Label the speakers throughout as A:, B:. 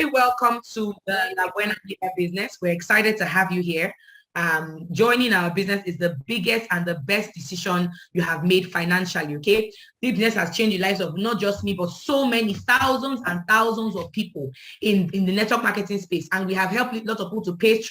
A: very welcome to the La Buena Vida business. We're excited to have you here. Joining our business is the biggest and the best decision you have made financially, okay? This business has changed the lives of not just me, but so many thousands and thousands of people in the network marketing space. And we have helped a lot of people to pay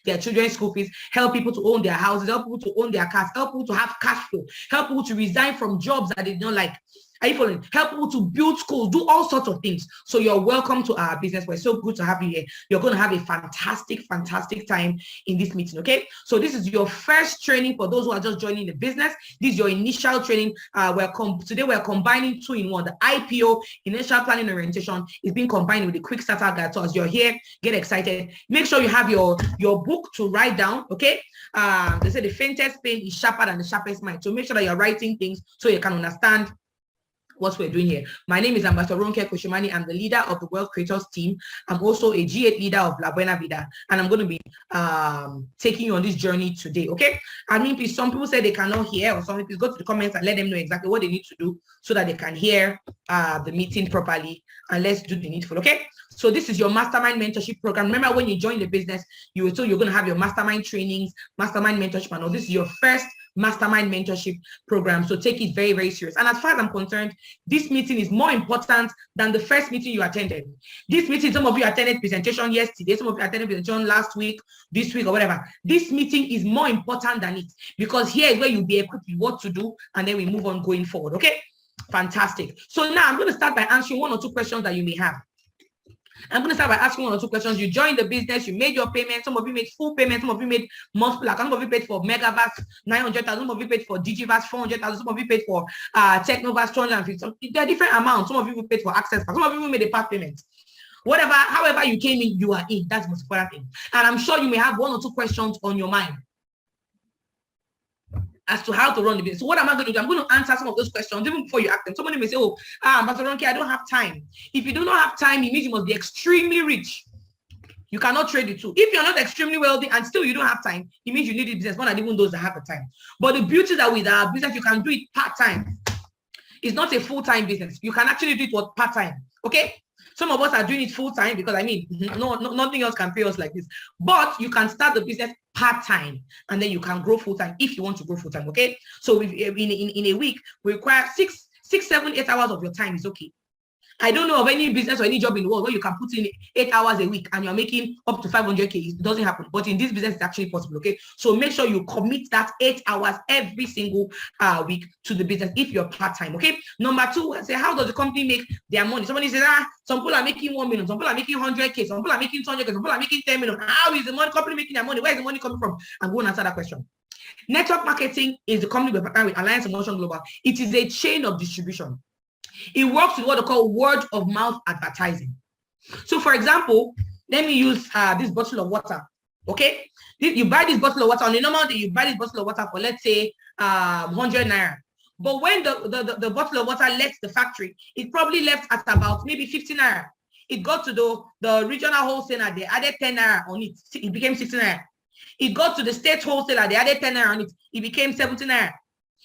A: their children's school fees, help people to own their houses, help people to own their cars, help people to have cash flow, help people to resign from jobs that they don't like. Are you following? Help people to build schools, do all sorts of things. So you're welcome to our business. We're so good to have you here. You're going to have a fantastic, fantastic time in this meeting, okay? So this is your first training for those who are just joining the business. This is your initial training. Today we're combining 2-in-1. The IPO, initial planning orientation, is being combined with the quick starter guide. So as you're here, get excited. Make sure you have your book to write down, okay? They say the faintest pain is sharper than the sharpest mind. So make sure that you're writing things so you can understand what we're doing here. My name is Ambassador Ronke Kosemani. I'm the leader of the Wealth Creators team. I'm also a G8 leader of La Buena Vida, and I'm going to be taking you on this journey today, okay? I mean, please, some people say they cannot hear, or something. Please go to the comments and let them know exactly what they need to do so that they can hear the meeting properly, and let's do the needful, okay? So this is your mastermind mentorship program. Remember, when you join the business, you were told you're going to have your mastermind trainings, mastermind mentorship, and all. This is your first mastermind mentorship program. So take it very, very serious. And as far as I'm concerned, this meeting is more important than the first meeting you attended. This meeting, some of you attended presentation yesterday, some of you attended presentation last week, this week, or whatever. This meeting is more important than it, because here is where you'll be equipped with what to do, and then we move on going forward, okay? Fantastic. So now I'm going to start by answering 1 or 2 questions that you may have. I'm going to start by asking 1 or 2 questions. You joined the business, you made your payment. Some of you made full payment, some of you made multiple accounts. Some of you paid for Megavast 900,000, some of you paid for Digivast 400,000, some of you paid for Technovast 250,000. There are different amounts. Some of you paid for Access, some of you made a part payment. Whatever, however you came in, you are in. That's the most important thing. And I'm sure you may have 1 or 2 questions on your mind as to how to run the business. So what am I going to do? I'm going to answer some of those questions even before you ask them. Somebody may say, oh, Pastor Ronke, I don't have time. If you do not have time, it means you must be extremely rich. You cannot trade the two. If you're not extremely wealthy and still you don't have time, it means you need the business more than even those that have the time. But the beauty that with our business, you can do it part-time. It's not a full-time business. You can actually do it part-time, okay? Some of us are doing it full-time because, I mean, nothing else can pay us like this. But you can start the business part-time, and then you can grow full-time if you want to grow full-time, okay? So in a week, we require 6, 7, 8 hours of your time is okay. I don't know of any business or any job in the world where you can put in 8 hours a week and you're making up to 500K. It doesn't happen. But in this business, it's actually possible, okay? So make sure you commit that 8 hours every single week to the business if you're part-time, okay? Number 2, say, how does the company make their money? Somebody says, some people are making 1 million, some people are making 100K, some people are making 200K, some people are making 10 million. How is the company making their money? Where is the money coming from? I'm going to answer that question. Network marketing is the company we're partnering with, Alliance Emotion Global. It is a chain of distribution. It works with what they call word of mouth advertising. So for example, let me use this bottle of water, okay? You buy this bottle of water, on the normal day, you buy this bottle of water for, let's say, 100 naira. But when the bottle of water left the factory, it probably left at about maybe 50 naira. It got to the regional wholesaler, they added 10 naira on it. It became 60 naira. It got to the state wholesaler, they added 10 naira on it. It became 70 naira.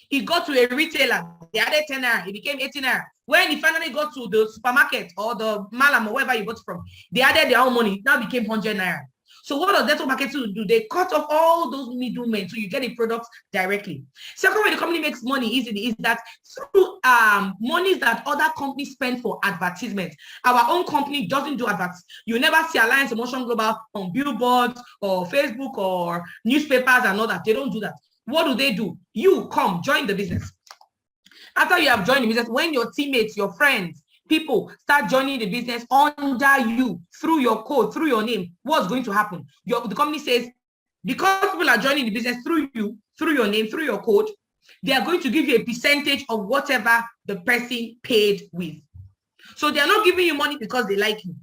A: It got to a retailer, they added 10 naira. It became 18 naira. When it finally got to the supermarket or the malam or wherever you bought from, they added their own money. It now became 100 naira. So what does network marketing do? They cut off all those middlemen so you get the product directly. Second way the company makes money easily is that through monies that other companies spend for advertisements. Our own company doesn't do adverts. You never see Alliance Emotion Global on billboards or Facebook or newspapers and all that. They don't do that. What do? You come, join the business. After you have joined the business, when your teammates, your friends, people start joining the business under you, through your code, through your name, what's going to happen? The company says, because people are joining the business through you, through your name, through your code, they are going to give you a percentage of whatever the person paid with. So they are not giving you money because they like you.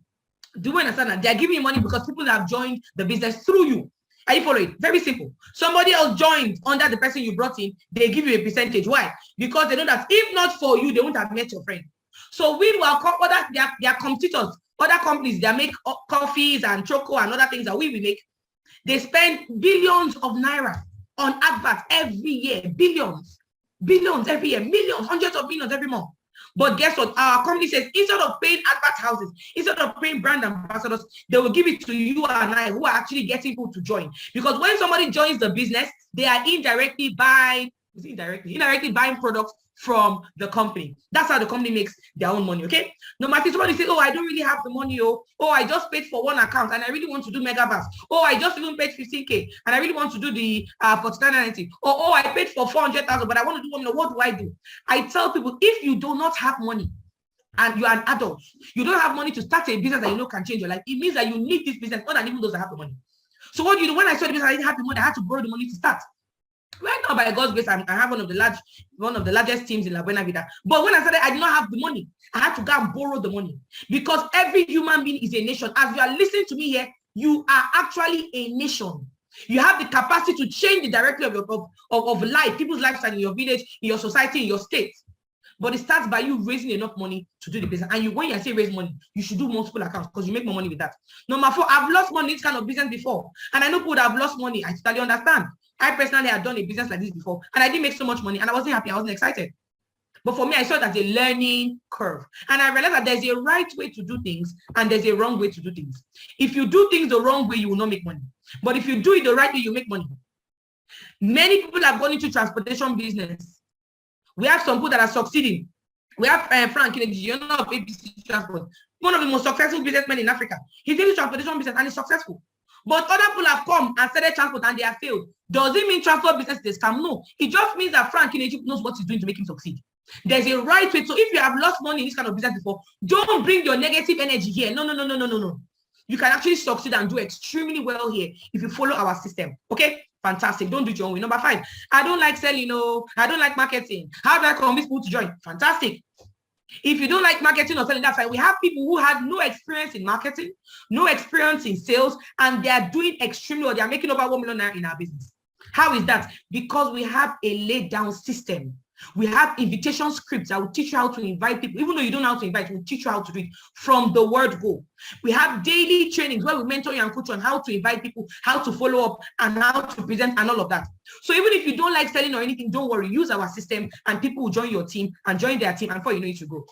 A: Do you understand that? They are giving you money because people have joined the business through you. Are you following? Very simple. Somebody else joined under the person you brought in, they give you a percentage. Why? Because they know that if not for you, they wouldn't have met your friend. So we will call their competitors, other companies that make coffees and choco and other things that we make. They spend billions of naira on adverts every year, billions every year, millions, hundreds of millions every month. But guess what? Our company says instead of paying advert houses, instead of paying brand ambassadors, they will give it to you and I who are actually getting people to join. Because when somebody joins the business, they are indirectly buying products from the company. That's how the company makes their own money. Okay. No matter somebody say, oh, I don't really have the money. Oh, I just paid for one account and I really want to do megaverse. Oh, I just even paid 15K and I really want to do the 49.90. Oh, I paid for 400,000, but I want to do one. What do I do? I tell people, if you do not have money and you are an adult, you don't have money to start a business that you know can change your life. It means that you need this business more than even those that have the money. So what do you do? When I started the business, I didn't have the money. I had to borrow the money to start. Right now, by God's grace, I have one of the largest teams in La Buena Vida. But when I started, I did not have the money. I had to go and borrow the money because every human being is a nation. As you are listening to me here, you are actually a nation. You have the capacity to change the direction of life, people's lifestyle in your village, in your society, in your state. But it starts by you raising enough money to do the business. And when you say raise money, you should do multiple accounts because you make more money with that. Number 4, I've lost money in this kind of business before. And I know people that have lost money. I totally understand. I personally had done a business like this before, and I didn't make so much money, and I wasn't happy. I wasn't excited. But for me, I saw it as a learning curve. And I realized that there's a right way to do things, and there's a wrong way to do things. If you do things the wrong way, you will not make money. But if you do it the right way, you make money. Many people have gone into transportation business. We have some people that are succeeding. We have Frank, you know, of ABC Transport, one of the most successful businessmen in Africa. He's into transportation business, and he's successful. But other people have come and started transport and they have failed. Does it mean transport business is scam? No. It just means that Frank in Egypt knows what he's doing to make him succeed. There's a right way. So if you have lost money in this kind of business before, don't bring your negative energy here. No. You can actually succeed and do extremely well here if you follow our system. Okay? Fantastic. Don't do it your own way. Number 5, I don't like selling. I don't like marketing. How do I convince people to join? Fantastic. If you don't like marketing or selling, that's fine. We have people who had no experience in marketing, no experience in sales, and they are doing extremely well. They are making over 1 million naira in our business. How is that? Because we have a laid down system. We have invitation scripts that will teach you how to invite people. Even though you don't know how to invite, we'll teach you how to do it from the word go. We have daily trainings where we mentor you and coach you on how to invite people, how to follow up, and how to present and all of that. So even if you don't like selling or anything, don't worry. Use our system and people will join your team and join their team, and before you know it, you go.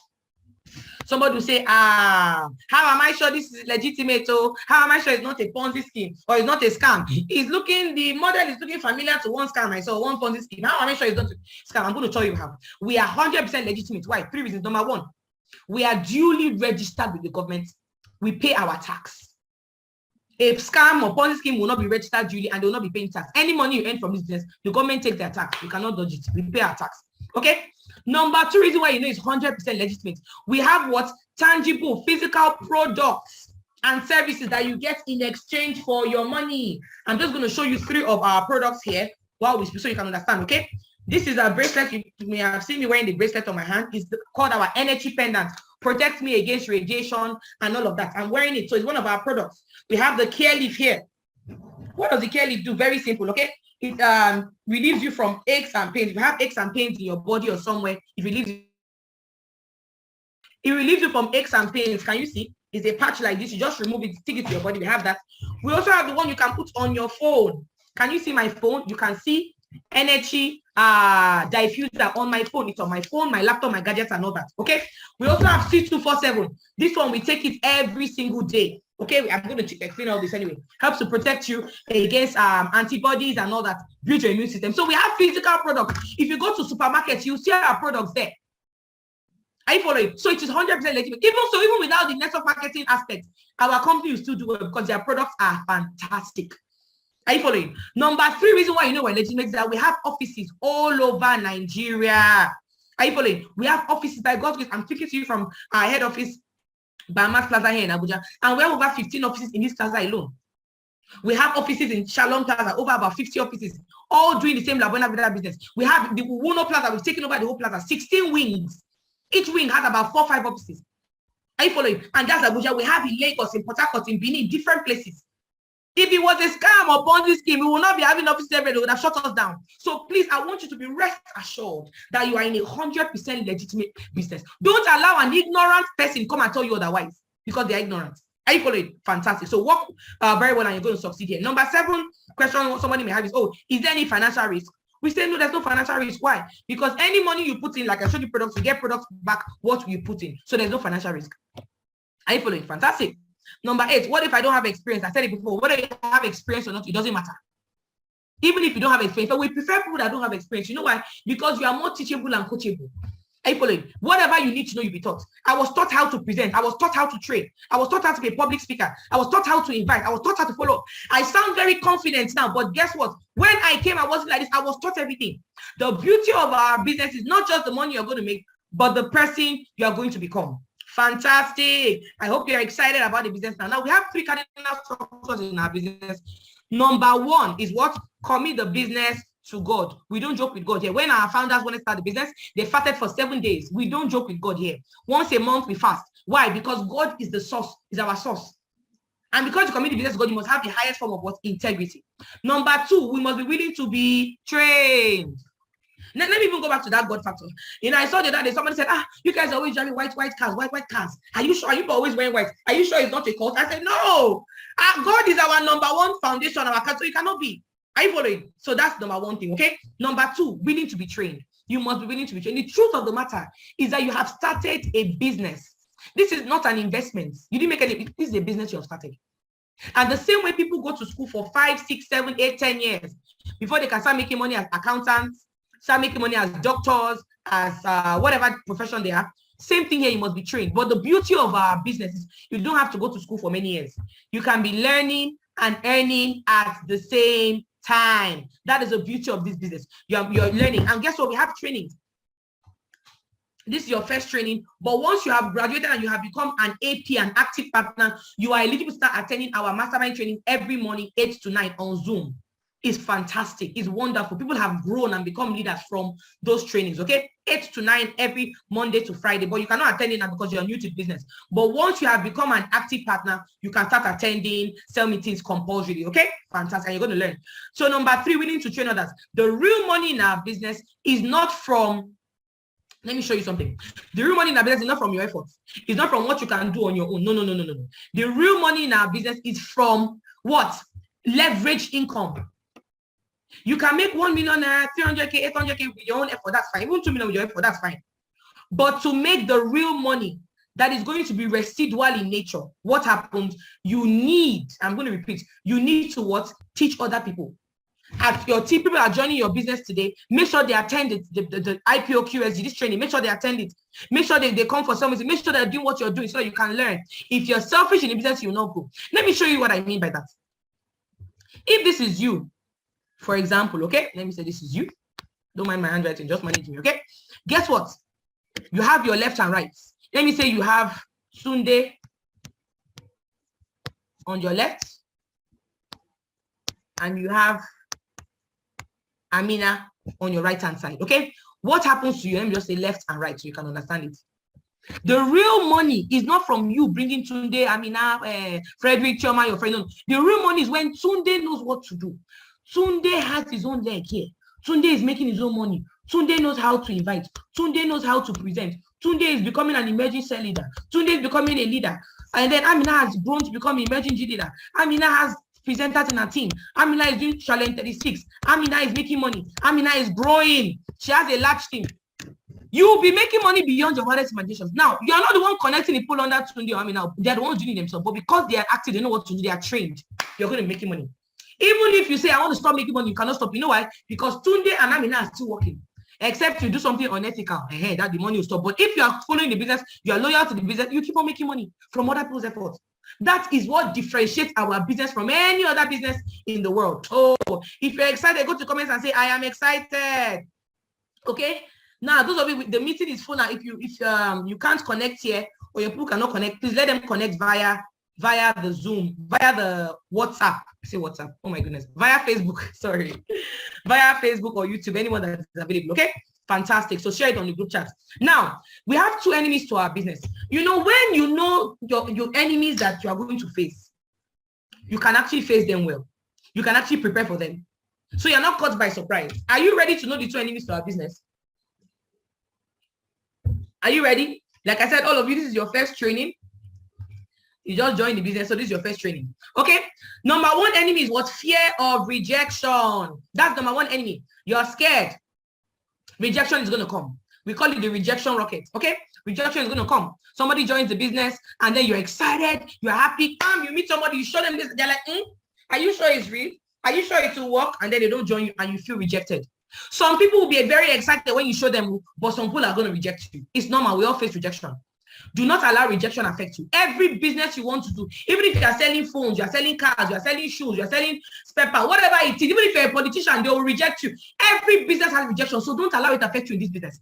A: Somebody will say, how am I sure this is legitimate? Oh, how am I sure it's not a Ponzi scheme or it's not a scam? The model is looking familiar to one scam I saw, one Ponzi scheme. How am I sure it's not a scam? I'm going to tell you how. We are 100% legitimate. Why? 3 reasons. Number 1, we are duly registered with the government. We pay our tax. A scam or Ponzi scheme will not be registered duly and they will not be paying tax. Any money you earn from this business, the government takes their tax. You cannot dodge it. We pay our tax. Okay? Number 2 reason why you know it's 100% legitimate. We have what? Tangible, physical products and services that you get in exchange for your money. I'm just going to show you 3 of our products here while we speak so you can understand, okay? This is a bracelet. You may have seen me wearing the bracelet on my hand. It's called our energy pendant. Protects me against radiation and all of that. I'm wearing it. So it's one of our products. We have the care leaf here. What does the care leaf do? Very simple, okay? It relieves you from aches and pains. If you have aches and pains in your body or somewhere, it relieves you from aches and pains. Can you see? It's a patch like this. You just remove it, stick it to your body. We have that. We also have the one you can put on your phone. Can you see my phone? You can see energy diffuser on my phone. It's on my phone, my laptop, my gadgets, and all that. Okay. We also have C247. This one we take it every single day. Okay, I'm going to explain all this anyway. Helps to protect you against antibodies and all that. Build your immune system. So we have physical products. If you go to supermarkets, you see our products there. Are you following? So it is 100% legitimate. Even without the network marketing aspect, our company will still do well because their products are fantastic. Are you following? Number 3 reason why you know we're legitimate is that we have offices all over Nigeria. Are you following? We have offices by God's grace. I'm speaking to you from our head office, Bahamas Plaza here in Abuja, and we have over 15 offices in this plaza alone. We have offices in Shalom Plaza, over about 50 offices, all doing the same La Buena Vida business. We have the Wuno Plaza, we've taken over the whole plaza, 16 wings. Each wing has about 4 or 5 offices. Are you following? And that's Abuja. We have in Lagos, in Port Harcourt, in Benin, different places. If it was a scam or Ponzi scheme, we will not be having offices everywhere. They would have shut us down. So please, I want you to be rest assured that you are in a 100% legitimate business. Don't allow an ignorant person come and tell you otherwise because they are ignorant. Are you following? Fantastic. So work very well and you're going to succeed here. Number 7 question somebody may have is, is there any financial risk? We say no, there's no financial risk. Why? Because any money you put in, like I showed you products, you get products back what you put in. So there's no financial risk. Are you following? Fantastic. Number 8, what if I don't have experience? I said it before. Whether you have experience or not, it doesn't matter. Even if you don't have experience, but we prefer people that don't have experience. You know why? Because you are more teachable and coachable. Are you following? Whatever you need to know, you'll be taught. I was taught how to present. I was taught how to trade. I was taught how to be a public speaker. I was taught how to invite. I was taught how to follow. I sound very confident now, but guess what? When I came, I wasn't like this. I was taught everything. The beauty of our business is not just the money you're going to make, but the person you are going to become. Fantastic. I hope you're excited about the business now. Now, we have 3 cardinal structures in our business. Number 1 is what? Commit the business to God. We don't joke with God here. When our founders want to start the business, they fasted for 7 days. We don't joke with God here. Once a month, we fast. Why? Because God is the source, is our source. And because you commit the business to God, you must have the highest form of what? Integrity. Number 2, we must be willing to be trained. Let me even go back to that God factor. You know, I saw the other day, somebody said, you guys are always driving white cars, white cars. Are you sure? Are you always wearing white? Are you sure it's not a cult? I said, no. God is our number 1 foundation, our cult, so it cannot be. Are you following? So that's number 1 thing, okay? Number 2, willing to be trained. You must be willing to be trained. The truth of the matter is that you have started a business. This is not an investment. You didn't make any, this is a business you have started. And the same way people go to school for 5, 6, 7, 8, 10 years before they can start making money as accountants, start making money as doctors, as whatever profession they are. Same thing here, you must be trained. But the beauty of our business is you don't have to go to school for many years. You can be learning and earning at the same time. That is the beauty of this business. You're learning. And guess what? We have training. This is your first training. But once you have graduated and you have become an AP, an active partner, you are eligible to start attending our mastermind training every morning, 8 to 9 on Zoom. It's fantastic. It's wonderful. People have grown and become leaders from those trainings, okay? 8 to 9 every Monday to Friday, but you cannot attend it now because you're new to business. But once you have become an active partner, you can start attending sell meetings compulsorily, okay? Fantastic. And you're going to learn. So number 3, willing to train others. The real money in our business is not from, let me show you something. The real money in our business is not from your efforts. It's not from what you can do on your own. No. The real money in our business is from what? Leverage income. You can make 1 million, 300K, 800K with your own effort, that's fine. Even 2 million with your effort, that's fine. But to make the real money that is going to be residual in nature, what happens? You need, I'm going to repeat, you need to what? Teach other people. As your team, people are joining your business today, make sure they attend the IPO QSG, this training, make sure they attend it. Make sure they come for some reason, make sure they're doing what you're doing so that you can learn. If you're selfish in the business, you will not go. Let me show you what I mean by that. If this is you, for example, okay, let me say this is you. Don't mind my handwriting, just manage me, okay? Guess what? You have your left and right. Let me say you have Sunday on your left, and you have Amina on your right hand side, okay? What happens to you? Let me just say left and right so you can understand it. The real money is not from you bringing Tunde, Amina, Frederick, Choma, your friend. No. The real money is when Tunde knows what to do. Tunde has his own leg here. Tunde is making his own money. Tunde knows how to invite. Tunde knows how to present. Tunde is becoming an emerging cell leader. Tunde is becoming a leader. And then Amina has grown to become an emerging G leader. Amina has presenters in her team. Amina is doing Challenge 36. Amina is making money. Amina is growing. She has a large team. You will be making money beyond your wildest imaginations. Now, you are not the one connecting the people under Tunde or Amina. They are the ones doing it themselves. But because they are active, they know what to do. They are trained. You're going to be making money. Even if you say, I want to stop making money, you cannot stop. You know why? Because Tunde and Amina are still working. Except you do something unethical, that the money will stop. But if you are following the business, you are loyal to the business, you keep on making money from other people's efforts. That is what differentiates our business from any other business in the world. Oh, if you're excited, go to comments and say, I am excited. Okay? Now, those of you, the meeting is full now. If you can't connect here or your people cannot connect, please let them connect via the Zoom, via the WhatsApp. I say WhatsApp. Oh my goodness. Via Facebook. Sorry. Via Facebook or YouTube, anyone that is available. Okay? Fantastic. So share it on the group chat. Now, we have 2 enemies to our business. You know, when you know your enemies that you are going to face, you can actually face them well. You can actually prepare for them. So you're not caught by surprise. Are you ready to know the 2 enemies to our business? Are you ready? Like I said, all of you, this is your first training. You just joined the business, so this is your first training. Okay? Number 1 enemy is what? Fear of rejection. That's number 1 enemy. You're scared. Rejection is going to come. We call it the rejection rocket. Okay? Rejection is going to come. Somebody joins the business and then you're excited, you're happy. You meet somebody, you show them this, they're like, are you sure it's real? Are you sure it will work? And then they don't join you and you feel rejected. Some people will be very excited when you show them, but some people are going to reject you. It's normal. We all face rejection. Do not allow rejection affect you. Every business you want to do, even if you are selling phones, you are selling cars, you are selling shoes, you are selling spare parts, whatever it is, even if you're a politician, they will reject you. Every business has rejection, so don't allow it to affect you in this business.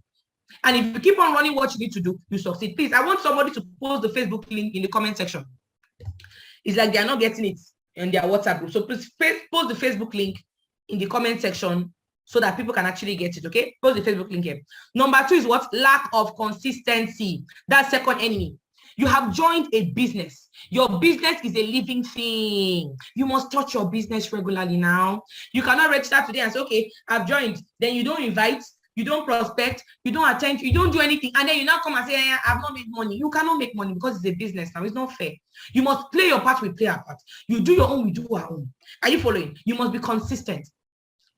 A: And if you keep on running what you need to do, you succeed. Please, I want somebody to post the Facebook link in the comment section. It's like they are not getting it in their WhatsApp group. So please post the Facebook link in the comment section so that people can actually get it, okay? Post the Facebook link here. Number 2 is what? Lack of consistency. That's second enemy. You have joined a business. Your business is a living thing. You must touch your business regularly now. You cannot register today and say, okay, I've joined. Then you don't invite, you don't prospect, you don't attend, you don't do anything. And then you now come and say, I've not made money. You cannot make money because it's a business now. It's not fair. You must play your part, we play our part. You do your own, we do our own. Are you following? You must be consistent.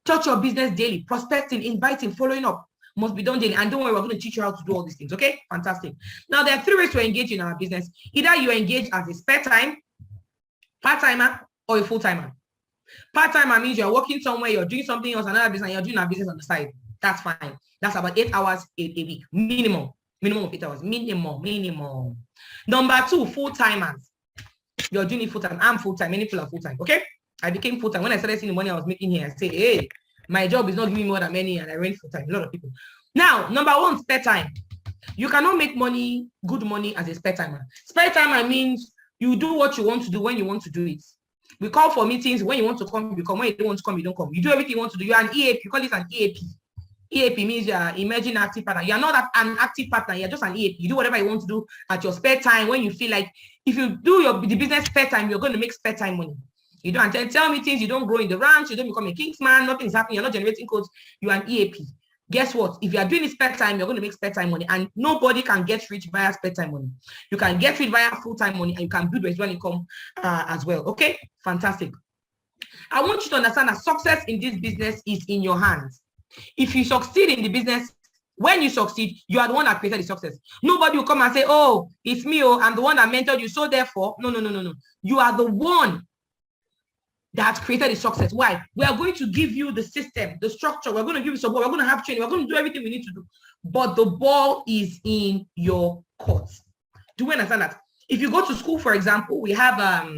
A: Touch your business daily, prospecting, inviting, following up must be done daily. And don't worry, we're going to teach you how to do all these things, okay? Fantastic. Now, there are 3 ways to engage in our business. Either you engage as a spare time, part-timer, or a full-timer. Part-timer means you're working somewhere, you're doing something else, another business, and you're doing a business on the side. That's fine. That's about 8 hours a week, minimum. Minimum of 8 hours, minimum. Number 2, full-timers. You're doing it full-time. I'm full-time. Many people are full-time, okay? I became full-time. When I started seeing the money I was making here, I say, hey, my job is not giving me more than money, and I went full-time. A lot of people. Now, number 1, spare time. You cannot make money, good money, as a spare timer. Spare timer means you do what you want to do when you want to do it. We call for meetings. When you want to come, you come. When you don't want to come, you don't come. You do everything you want to do. You're an EAP. You call it an EAP. EAP means you're emerging active partner. You're not an active partner. You're just an EAP. You do whatever you want to do at your spare time when you feel like. If you do the business spare time, you're going to make spare time money. You don't attend meetings, you don't grow in the ranks, you don't become a kingsman, nothing's happening, you're not generating codes, you're an EAP. Guess what? If you are doing it spare time, you're going to make spare time money, and nobody can get rich via spare time money. You can get rich via full-time money, and you can build residual income as well. Okay? Fantastic. I want you to understand that success in this business is in your hands. If you succeed in the business, when you succeed, you are the one that created the success. Nobody will come and say, oh, it's me, oh, I'm the one that mentored you, so therefore, no. You are the one that created the success. Why? We are going to give you the system, the structure. We're going to give you support. We're going to have training. We're going to do everything we need to do. But the ball is in your court. Do you understand that? If you go to school, for example, we have,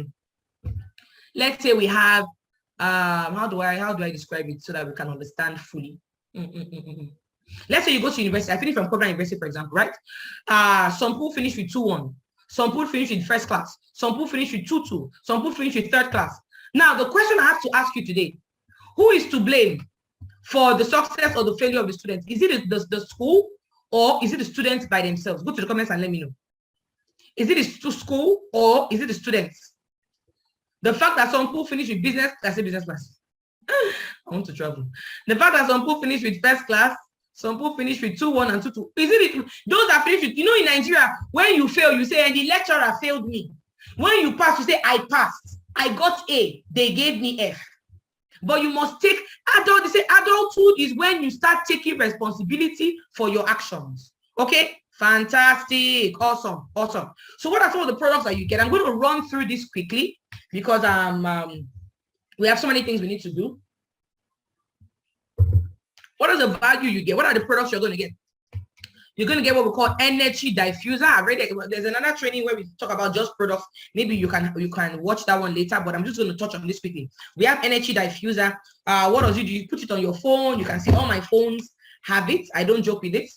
A: let's say we have, how do I describe it so that we can understand fully? Let's say you go to university. I finished from Kosemani University, for example, right? Some people finish with 2-1. Some people finish with first class. Some people finish with 2-2. Some people finish with third class. Now, the question I have to ask you today, who is to blame for the success or the failure of the students? Is it the school, or is it the students by themselves? Go to the comments and let me know. Is it the school, or is it the students? The fact that some people finish with business, I say business class. I want to travel. The fact that some people finish with first class, some people finish with 2-1 and 2-2. Is it those that finish with, in Nigeria, when you fail, you say, and the lecturer failed me. When you pass, you say, I passed. I got A, they gave me F. But you must take they say adulthood is when you start taking responsibility for your actions. Okay? Fantastic. Awesome. So what are some of the products that you get? I'm going to run through this quickly because we have so many things we need to do. What is the value you get? What are the products you're going to get? You're going to get what we call energy diffuser. I read it. There's another training where we talk about just products. Maybe you can watch that one later, but I'm just going to touch on this quickly. We have energy diffuser. What does it do? You put it on your phone. You can see all my phones have it. I don't joke with it.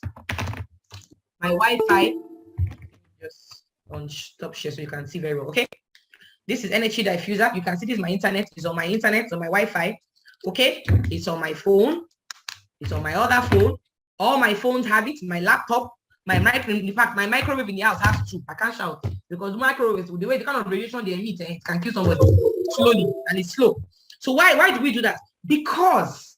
A: My Wi-Fi, just on stop share so you can see very well. Okay. This is energy diffuser. You can see this is my internet. It's on my internet, on my Wi-Fi. Okay. It's on my phone. It's on my other phone. All my phones have it, my laptop, my microwave. In fact, my microwave in the house has 2. I can't shout because microwaves, the way the kind of radiation they emit, it can kill somebody slowly, and it's slow. So why do we do that? Because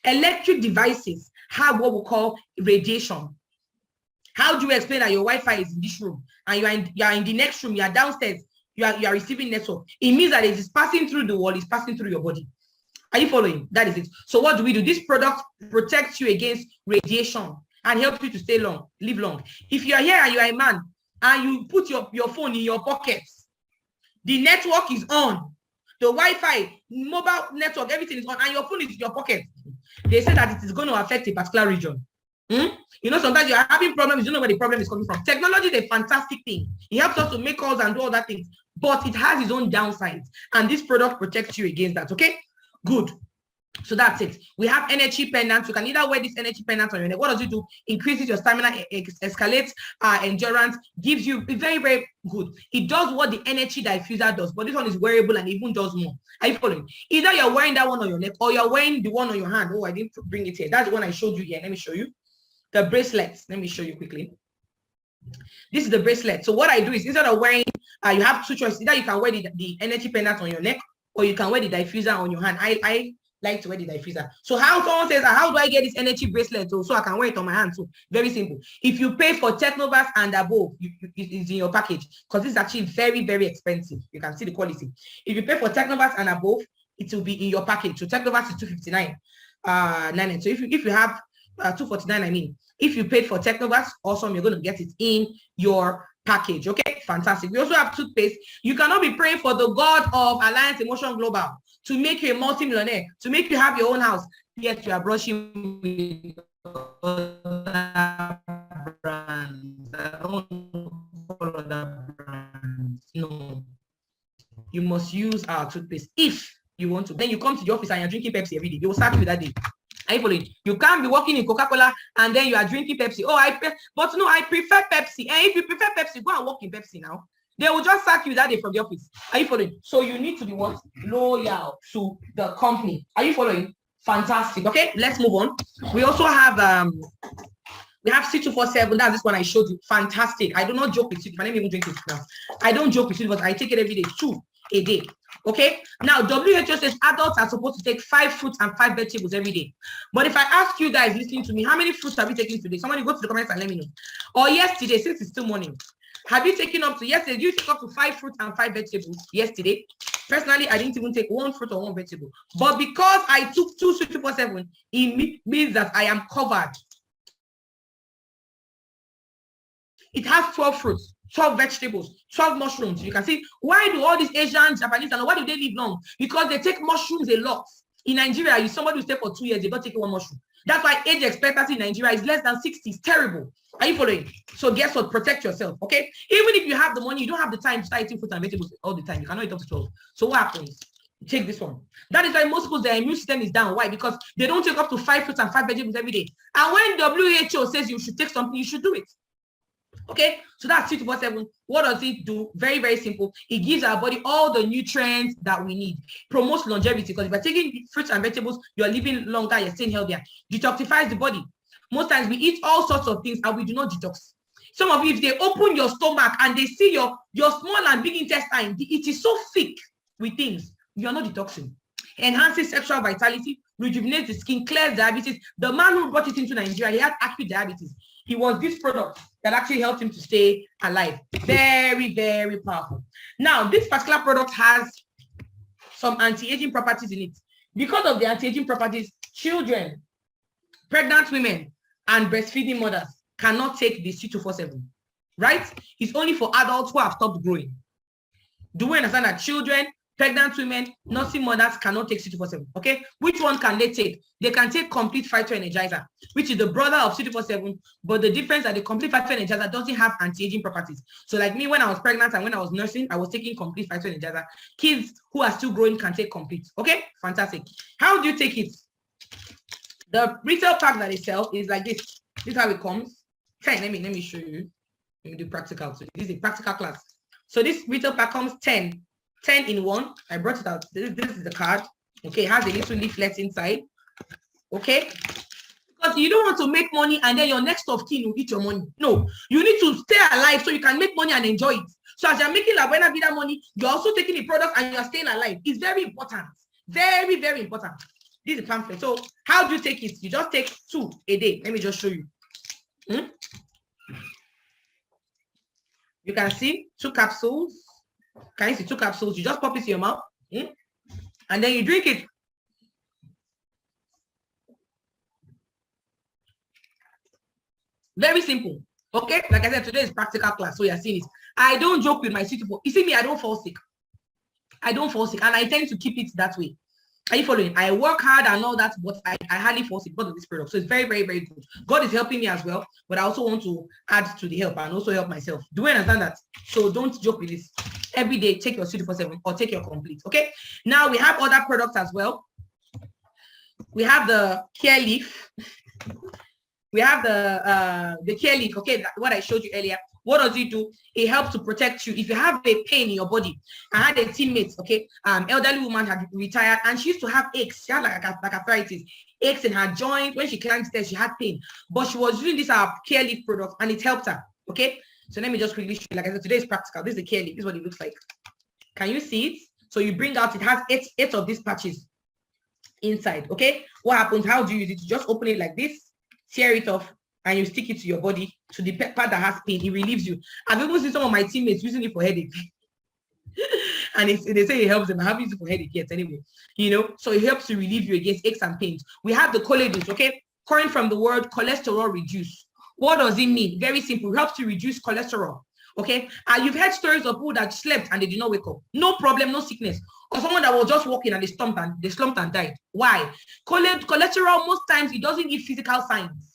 A: electric devices have what we call radiation. How do you explain that your Wi-Fi is in this room and you are in the next room, you are downstairs, you are receiving network? It means that it is passing through the wall, it's passing through your body. Are you following? That is it. So what do? This product protects you against radiation and helps you to stay long, live long. If you are here and you are a man and you put your phone in your pocket, the network is on, the Wi-Fi, mobile network, everything is on, and your phone is in your pocket, they say that it is going to affect a particular region. You know, sometimes you are having problems, you don't know where the problem is coming from. Technology is a fantastic thing. It helps us to make calls and do all that things, but it has its own downsides, and this product protects you against that. Okay, good. So that's it. We have energy pendants. You can either wear this energy pendant on your neck. What does it do? Increases your stamina, escalates endurance, gives you very, very good. It does what the energy diffuser does, but this one is wearable and even does more. Are you following? Either you're wearing that one on your neck or you're wearing the one on your hand. Oh, I didn't bring it here. That's the one I showed you here. Let me show you. The bracelets. Let me show you quickly. This is the bracelet. So what I do is, instead of wearing, you have two choices. Either you can wear the energy pendant on your neck, or you can wear the diffuser on your hand. I like to wear the diffuser. So how someone says, how do I get this energy bracelet so I can wear it on my hand? So very simple. If you pay for Technovas and above, it's in your package, because this is actually very, very expensive. You can see the quality. If you pay for Technovas and above, it will be in your package. So Technovas is 259. So if you have 249, I mean, if you paid for Technovas, awesome, you're going to get it in your package. Okay, fantastic. We also have toothpaste. You cannot be praying for the God of Alliance Emotion Global to make you a multi-millionaire, to make you have your own house, yet you are brushing with other brands. I don't follow other brands. No, you must use our toothpaste if you want to. Then you come to the office and you're drinking Pepsi every day. They will sack you that day. Are you following? You can't be working in Coca-Cola and then you are drinking Pepsi. Oh, but no, I prefer Pepsi. And if you prefer Pepsi, go and work in Pepsi now. They will just sack you that day from the office. Are you following? So you need to be what? Loyal to the company. Are you following? Fantastic. Okay, let's move on. We also have we have C247. That's this one I showed you. Fantastic. I do not joke with it. My name even drink it now. I don't joke with it, but I take it every day. 2 a day. Okay. Now WHO says adults are supposed to take 5 fruits and 5 vegetables every day. But if I ask you guys listening to me, how many fruits have you taken today? Somebody go to the comments and let me know. Or yesterday, since it's still morning, have you taken up to yesterday? You took up to 5 fruits and 5 vegetables yesterday. Personally, I didn't even take 1 fruit or 1 vegetable. But because I took 2 C247, it means that I am covered. It has 12 fruits, 12 vegetables, 12 mushrooms. You can see, why do all these Asians, Japanese, and why do they live long? Because they take mushrooms a lot. In Nigeria, you somebody who stay for 2 years, they don't take 1 mushroom. That's why age expectancy in Nigeria is less than 60. It's terrible. Are you following? So guess what? Protect yourself, okay? Even if you have the money, you don't have the time to start eating fruits and vegetables all the time. You cannot eat up to 12. So what happens? Take this one. That is why most people, their immune system is down. Why? Because they don't take up to 5 fruits and 5 vegetables every day. And when WHO says you should take something, you should do it. Okay, so that's C247. What does it do? Very, very simple. It gives our body all the nutrients that we need. Promotes longevity, because if you're taking fruits and vegetables, you're living longer, you're staying healthier. Detoxifies the body. Most times we eat all sorts of things and we do not detox. Some of you, if they open your stomach and they see your small and big intestine, it is so thick with things, you're not detoxing. Enhances sexual vitality, rejuvenates the skin, clears diabetes. The man who brought it into Nigeria, he had acute diabetes. It was this product that actually helped him to stay alive. Very, very powerful. Now, this particular product has some anti-aging properties in it. Because of the anti-aging properties, children, pregnant women, and breastfeeding mothers cannot take the C247, right? It's only for adults who have stopped growing. Do we understand that children, pregnant women, nursing mothers cannot take C247, okay? Which one can they take? They can take complete phytoenergizer, which is the brother of C247, but the difference is that the complete phytoenergizer doesn't have anti-aging properties. So like me, when I was pregnant and when I was nursing, I was taking complete phytoenergizer. Kids who are still growing can take complete, okay? Fantastic. How do you take it? The retail pack that they sell is like this. This is how it comes. Okay, let me show you. Let me do practical. So this is a practical class. So this retail pack comes 10 in 1. I brought it out. This is the card. Okay, it has a little leaflet inside. Okay, because you don't want to make money and then your next of kin will eat your money. No, you need to stay alive so you can make money and enjoy it. So as you're making La Buena Vida money, you're also taking the product and you're staying alive. It's very important. Very, very important. This is a pamphlet. So how do you take it? You just take 2 a day. Let me just show you. You can see 2 capsules. Can you see 2 capsules? You just pop it in your mouth, and then you drink it. Very simple. Okay, like I said, today is practical class, so you're seeing it. I don't joke with my sweet people. You see me, I don't fall sick. I don't fall sick, and I tend to keep it that way. Are you following? I work hard and all that, but I hardly fall sick because of this product. So it's very, very, very good. God is helping me as well, but I also want to add to the help and also help myself. Do you understand that? So don't joke with this. Every day, take your 7 or take your complete. Okay. Now we have other products as well. We have the care leaf. We have the care leaf. Okay, what I showed you earlier. What does it do? It helps to protect you. If you have a pain in your body, I had a teammate, okay, elderly woman had retired and she used to have aches. She had like arthritis, aches in her joint. When she climbed stairs, she had pain, but she was using this care leaf product and it helped her. Okay, so let me just quickly show you. Like I said, today is practical. This is the care leaf. This is what it looks like. Can you see it? So you bring out, it has eight of these patches inside. Okay, what happens? How do you use it? You just open it like this, tear it off, and you stick it to your body, to the part that has pain. It relieves you. I've even seen some of my teammates using it for headache. And they say it helps them. I haven't used it for headache yet anyway. You know, so it helps to relieve you against aches and pains. We have the choleduz, okay? Coined from the word cholesterol reduce. What does it mean? Very simple. It helps to reduce cholesterol. Okay? You've heard stories of people that slept and they did not wake up. No problem, no sickness. Or someone that was just walking and they slumped and died. Why? Cholesterol, most times, it doesn't give physical signs.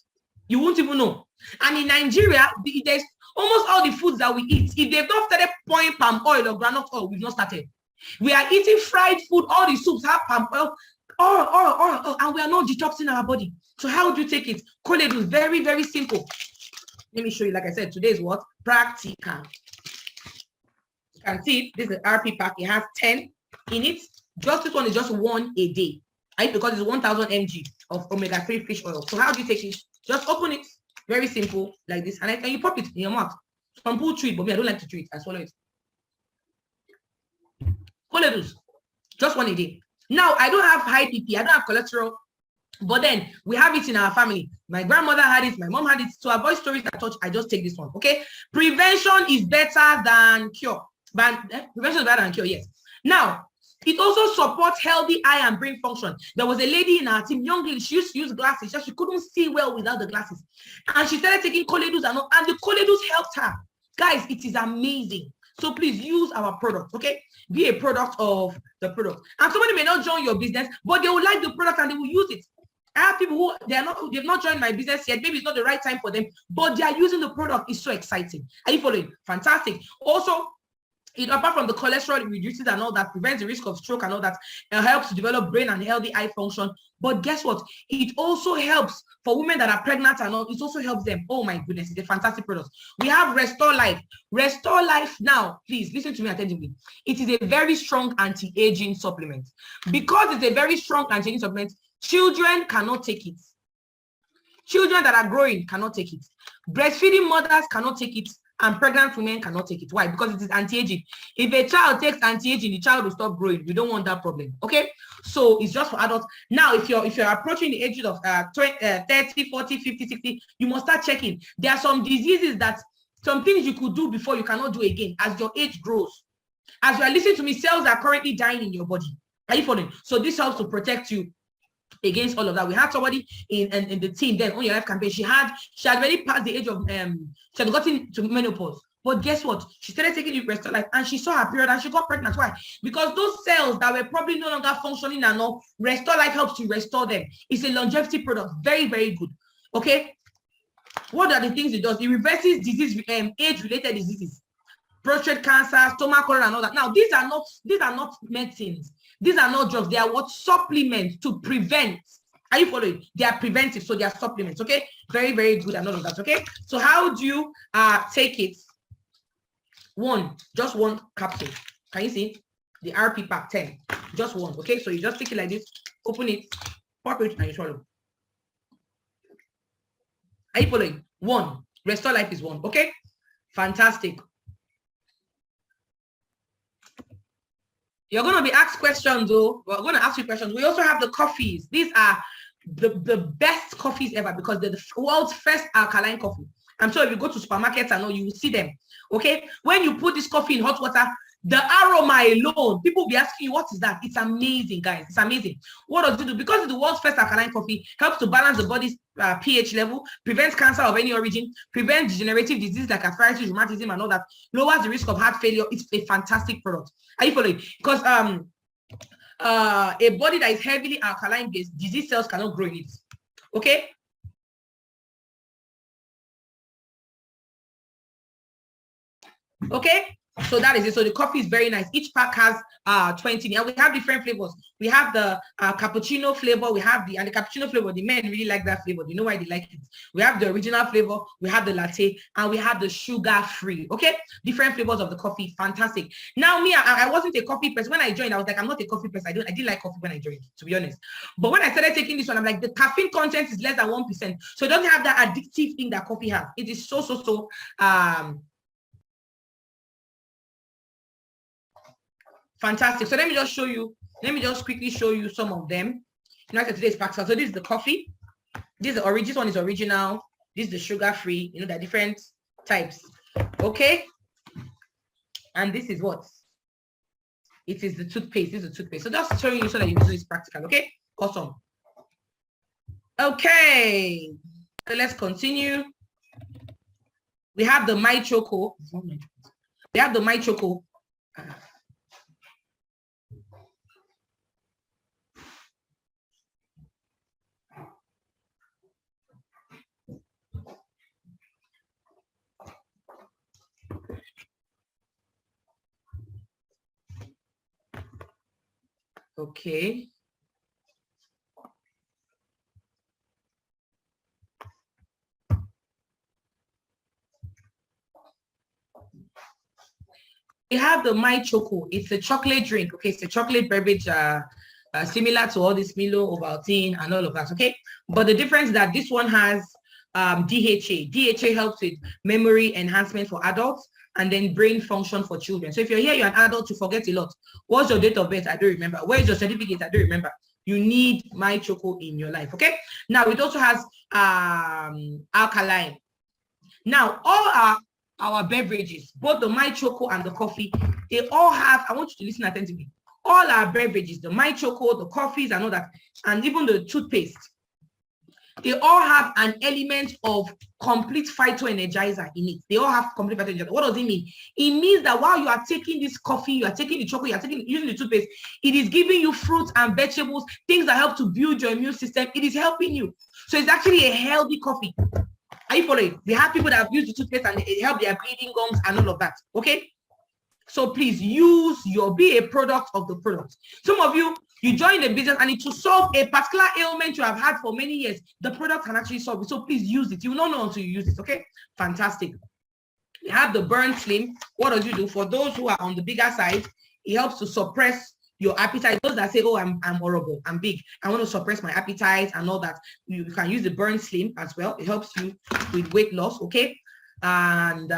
A: You won't even know. And in Nigeria, there's almost all the foods that we eat. If they've not started pouring palm oil or granite oil, we've not started. We are eating fried food. All the soups have palm oil, and we are not detoxing our body. So how do you take it? Choleduz, very, very simple. Let me show you. Like I said, today is what? Practical. You can see it. This is the RP pack. It has 10 in it. Just this one is just 1 a day. Right? Because it's 1000 mg of omega-3 fish oil. So how do you take it? Just open it, very simple, like this, and you pop it in your mouth. Some people chew it, but me, I don't like to chew it. I swallow it. Choleduz, just 1 a day. Now, I don't have high BP, I don't have cholesterol, but then we have it in our family. My grandmother had it, my mom had it. To avoid stories that touch, I just take this one, okay? Prevention is better than cure. But prevention is better than cure, yes. Now, it also supports healthy eye and brain function. There was a lady in our team, young lady, she used to use glasses. She couldn't see well without the glasses. And she started taking choleduz and the choleduz helped her. Guys, it is amazing. So please use our product, okay? Be a product of the product. And somebody may not join your business, but they will like the product and they will use it. I have people who they've not joined my business yet. Maybe it's not the right time for them, but they are using the product. It's so exciting. Are you following? Fantastic. Also, apart from the cholesterol, it reduces and all that, prevents the risk of stroke and all that, it helps to develop brain and healthy eye function. But guess what? It also helps for women that are pregnant and all. It also helps them. Oh my goodness, it's a fantastic product. We have Restore Life. Restore Life now, please listen to me attentively. It is a very strong anti-aging supplement. Because it's a very strong anti-aging supplement, children cannot take it. Children that are growing cannot take it. Breastfeeding mothers cannot take it. And pregnant women cannot take it. Why? Because it is anti-aging. If a child takes anti-aging, the child will stop growing. You don't want that problem. Okay? So it's just for adults. Now, if you're approaching the ages of 30, 40, 50, 60, you must start checking. There are some diseases that some things you could do before you cannot do again as your age grows. As you are listening to me, cells are currently dying in your body. Are you following? So this helps to protect you against all of that. We had somebody in the team then on your life campaign. She had already passed the age of she had gotten to menopause. But guess what? She started taking the Restore Life and she saw her period and she got pregnant. Why? Because those cells that were probably no longer functioning and all, Restore Life helps to restore them. It's a longevity product. Very, very good. Okay. What are the things it does? It reverses disease, age-related diseases, prostate cancer, stomach ulcer, and all that. Now, these are not medicines. These are not drugs. They are what? Supplements to prevent. Are you following? They are preventive, so they are supplements. Okay, very, very good and all of that. Okay, so how do you take it? Just one capsule. Can you see the RP pack 10? Just one. Okay, so you just take it like this, open it, pop it, and you swallow. Are you following? One. Restore Life is one. Okay, fantastic. You're going to be asked questions, though. We're going to ask you questions. We also have the coffees. These are the best coffees ever because they're the world's first alkaline coffee. I'm sure if you go to supermarkets and all, you will see them. Okay? When you put this coffee in hot water, The aroma alone, people will be asking you, what is that? It's amazing, guys. It's amazing. What does it do? Because it's the world's first alkaline coffee, helps to balance the body's pH level, prevents cancer of any origin, prevents degenerative disease like arthritis, rheumatism, and all that, lowers the risk of heart failure. It's a fantastic product. Are you following? Because a body that is heavily alkaline based, disease cells cannot grow in it. Okay? Okay, so that is it. So the coffee is very nice. Each pack has 20, and we have different flavors. We have the cappuccino flavor. We have the cappuccino flavor. The men really like that flavor. You know why they like it? We have the original flavor. We have the latte, and we have the sugar free. Okay, different flavors of the coffee. Fantastic. Now me, I wasn't a coffee person when I joined. I was like, I'm not a coffee person. I didn't like coffee when I joined, to be honest. But when I started taking this one, I'm like, the caffeine content is less than 1%, so it doesn't have that addictive thing that coffee has. It is so fantastic. So let me just show you. Let me just quickly show you some of them. Today's pack. So this is the coffee. This one is original. This is the sugar free. You know, there are different types. Okay. And this is what? It is the toothpaste. This is the toothpaste. So just showing you so that you know it's practical. Okay. Awesome. Okay. So let's continue. We have the My Choco. We have the My Choco. Okay. We have the My Choco. It's a chocolate drink. Okay, it's a chocolate beverage similar to all this Milo, Ovaltine, and all of that. Okay, but the difference is that this one has DHA. DHA helps with memory enhancement for adults and then brain function for children. So if you're here, you're an adult, you forget a lot. What's your date of birth? I don't remember. Where is your certificate? I don't remember. You need My Choco in your life. Okay. Now it also has alkaline. Now all our beverages, both the My Choco and the coffee, they all have, I want you to listen attentively. All our beverages, the My Choco, the coffees and all that, and even the toothpaste, they all have an element of complete phytoenergizer in it. They all have complete phytoenergizer. What does it mean? It means that while you are taking this coffee, you are taking the chocolate, you are using the toothpaste, it is giving you fruits and vegetables, things that help to build your immune system. It is helping you. So it's actually a healthy coffee. Are you following? We have people that have used the toothpaste and it helps their breathing, gums, and all of that. Okay? So please be a product of the product. Some of you join the business and it will solve a particular ailment you have had for many years. The product can actually solve it. So please use it. You will not know until you use it. Okay? Fantastic. We have the Burn Slim. What does it do? For those who are on the bigger side, it helps to suppress your appetite. Those that say, oh, I'm horrible, I'm big, I want to suppress my appetite and all that, you can use the Burn Slim as well. It helps you with weight loss. Okay? And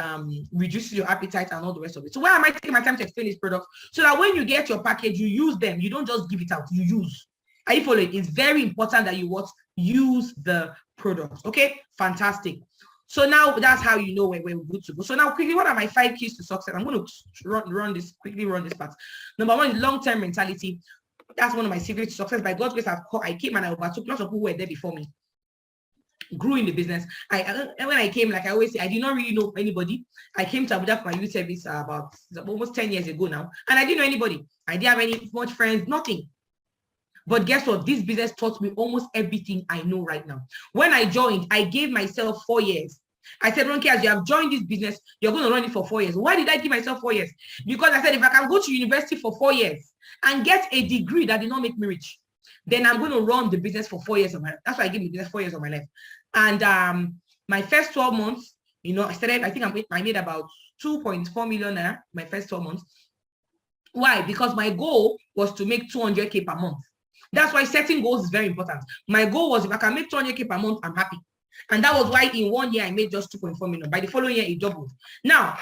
A: reduces your appetite and all the rest of it. So why am I taking my time to explain this product? So that when you get your package, you use them. You don't just give it out, you use. Are you following? It's very important that you use the product. Okay, fantastic. So now that's how you know when we're good to go. So now quickly, what are my 5 keys to success? I'm going to run this part. Number 1 is long-term mentality. That's one of my secrets to success. By God's grace, I came and I overtook lots of people who were there before me. Grew in the business. When I came, like I always say, I did not really know anybody. I came to Abuja for my youth service about almost 10 years ago now, and I didn't know anybody. I didn't have much friends, nothing. But guess what? This business taught me almost everything I know right now. When I joined, I gave myself 4 years. I said, Ronke, as you have joined this business, you're going to run it for 4 years. Why did I give myself 4 years? Because I said, if I can go to university for 4 years and get a degree that did not make me rich, then I'm going to run the business for 4 years of my life. That's why I gave the business 4 years of my life. And my first 12 months, I started, I think I made about 2.4 million naira my first 12 months. Why? Because my goal was to make 200K per month. That's why setting goals is very important. My goal was, if I can make 200K per month, I'm happy. And that was why in 1 year, I made just 2.4 million. By the following year, it doubled. Now,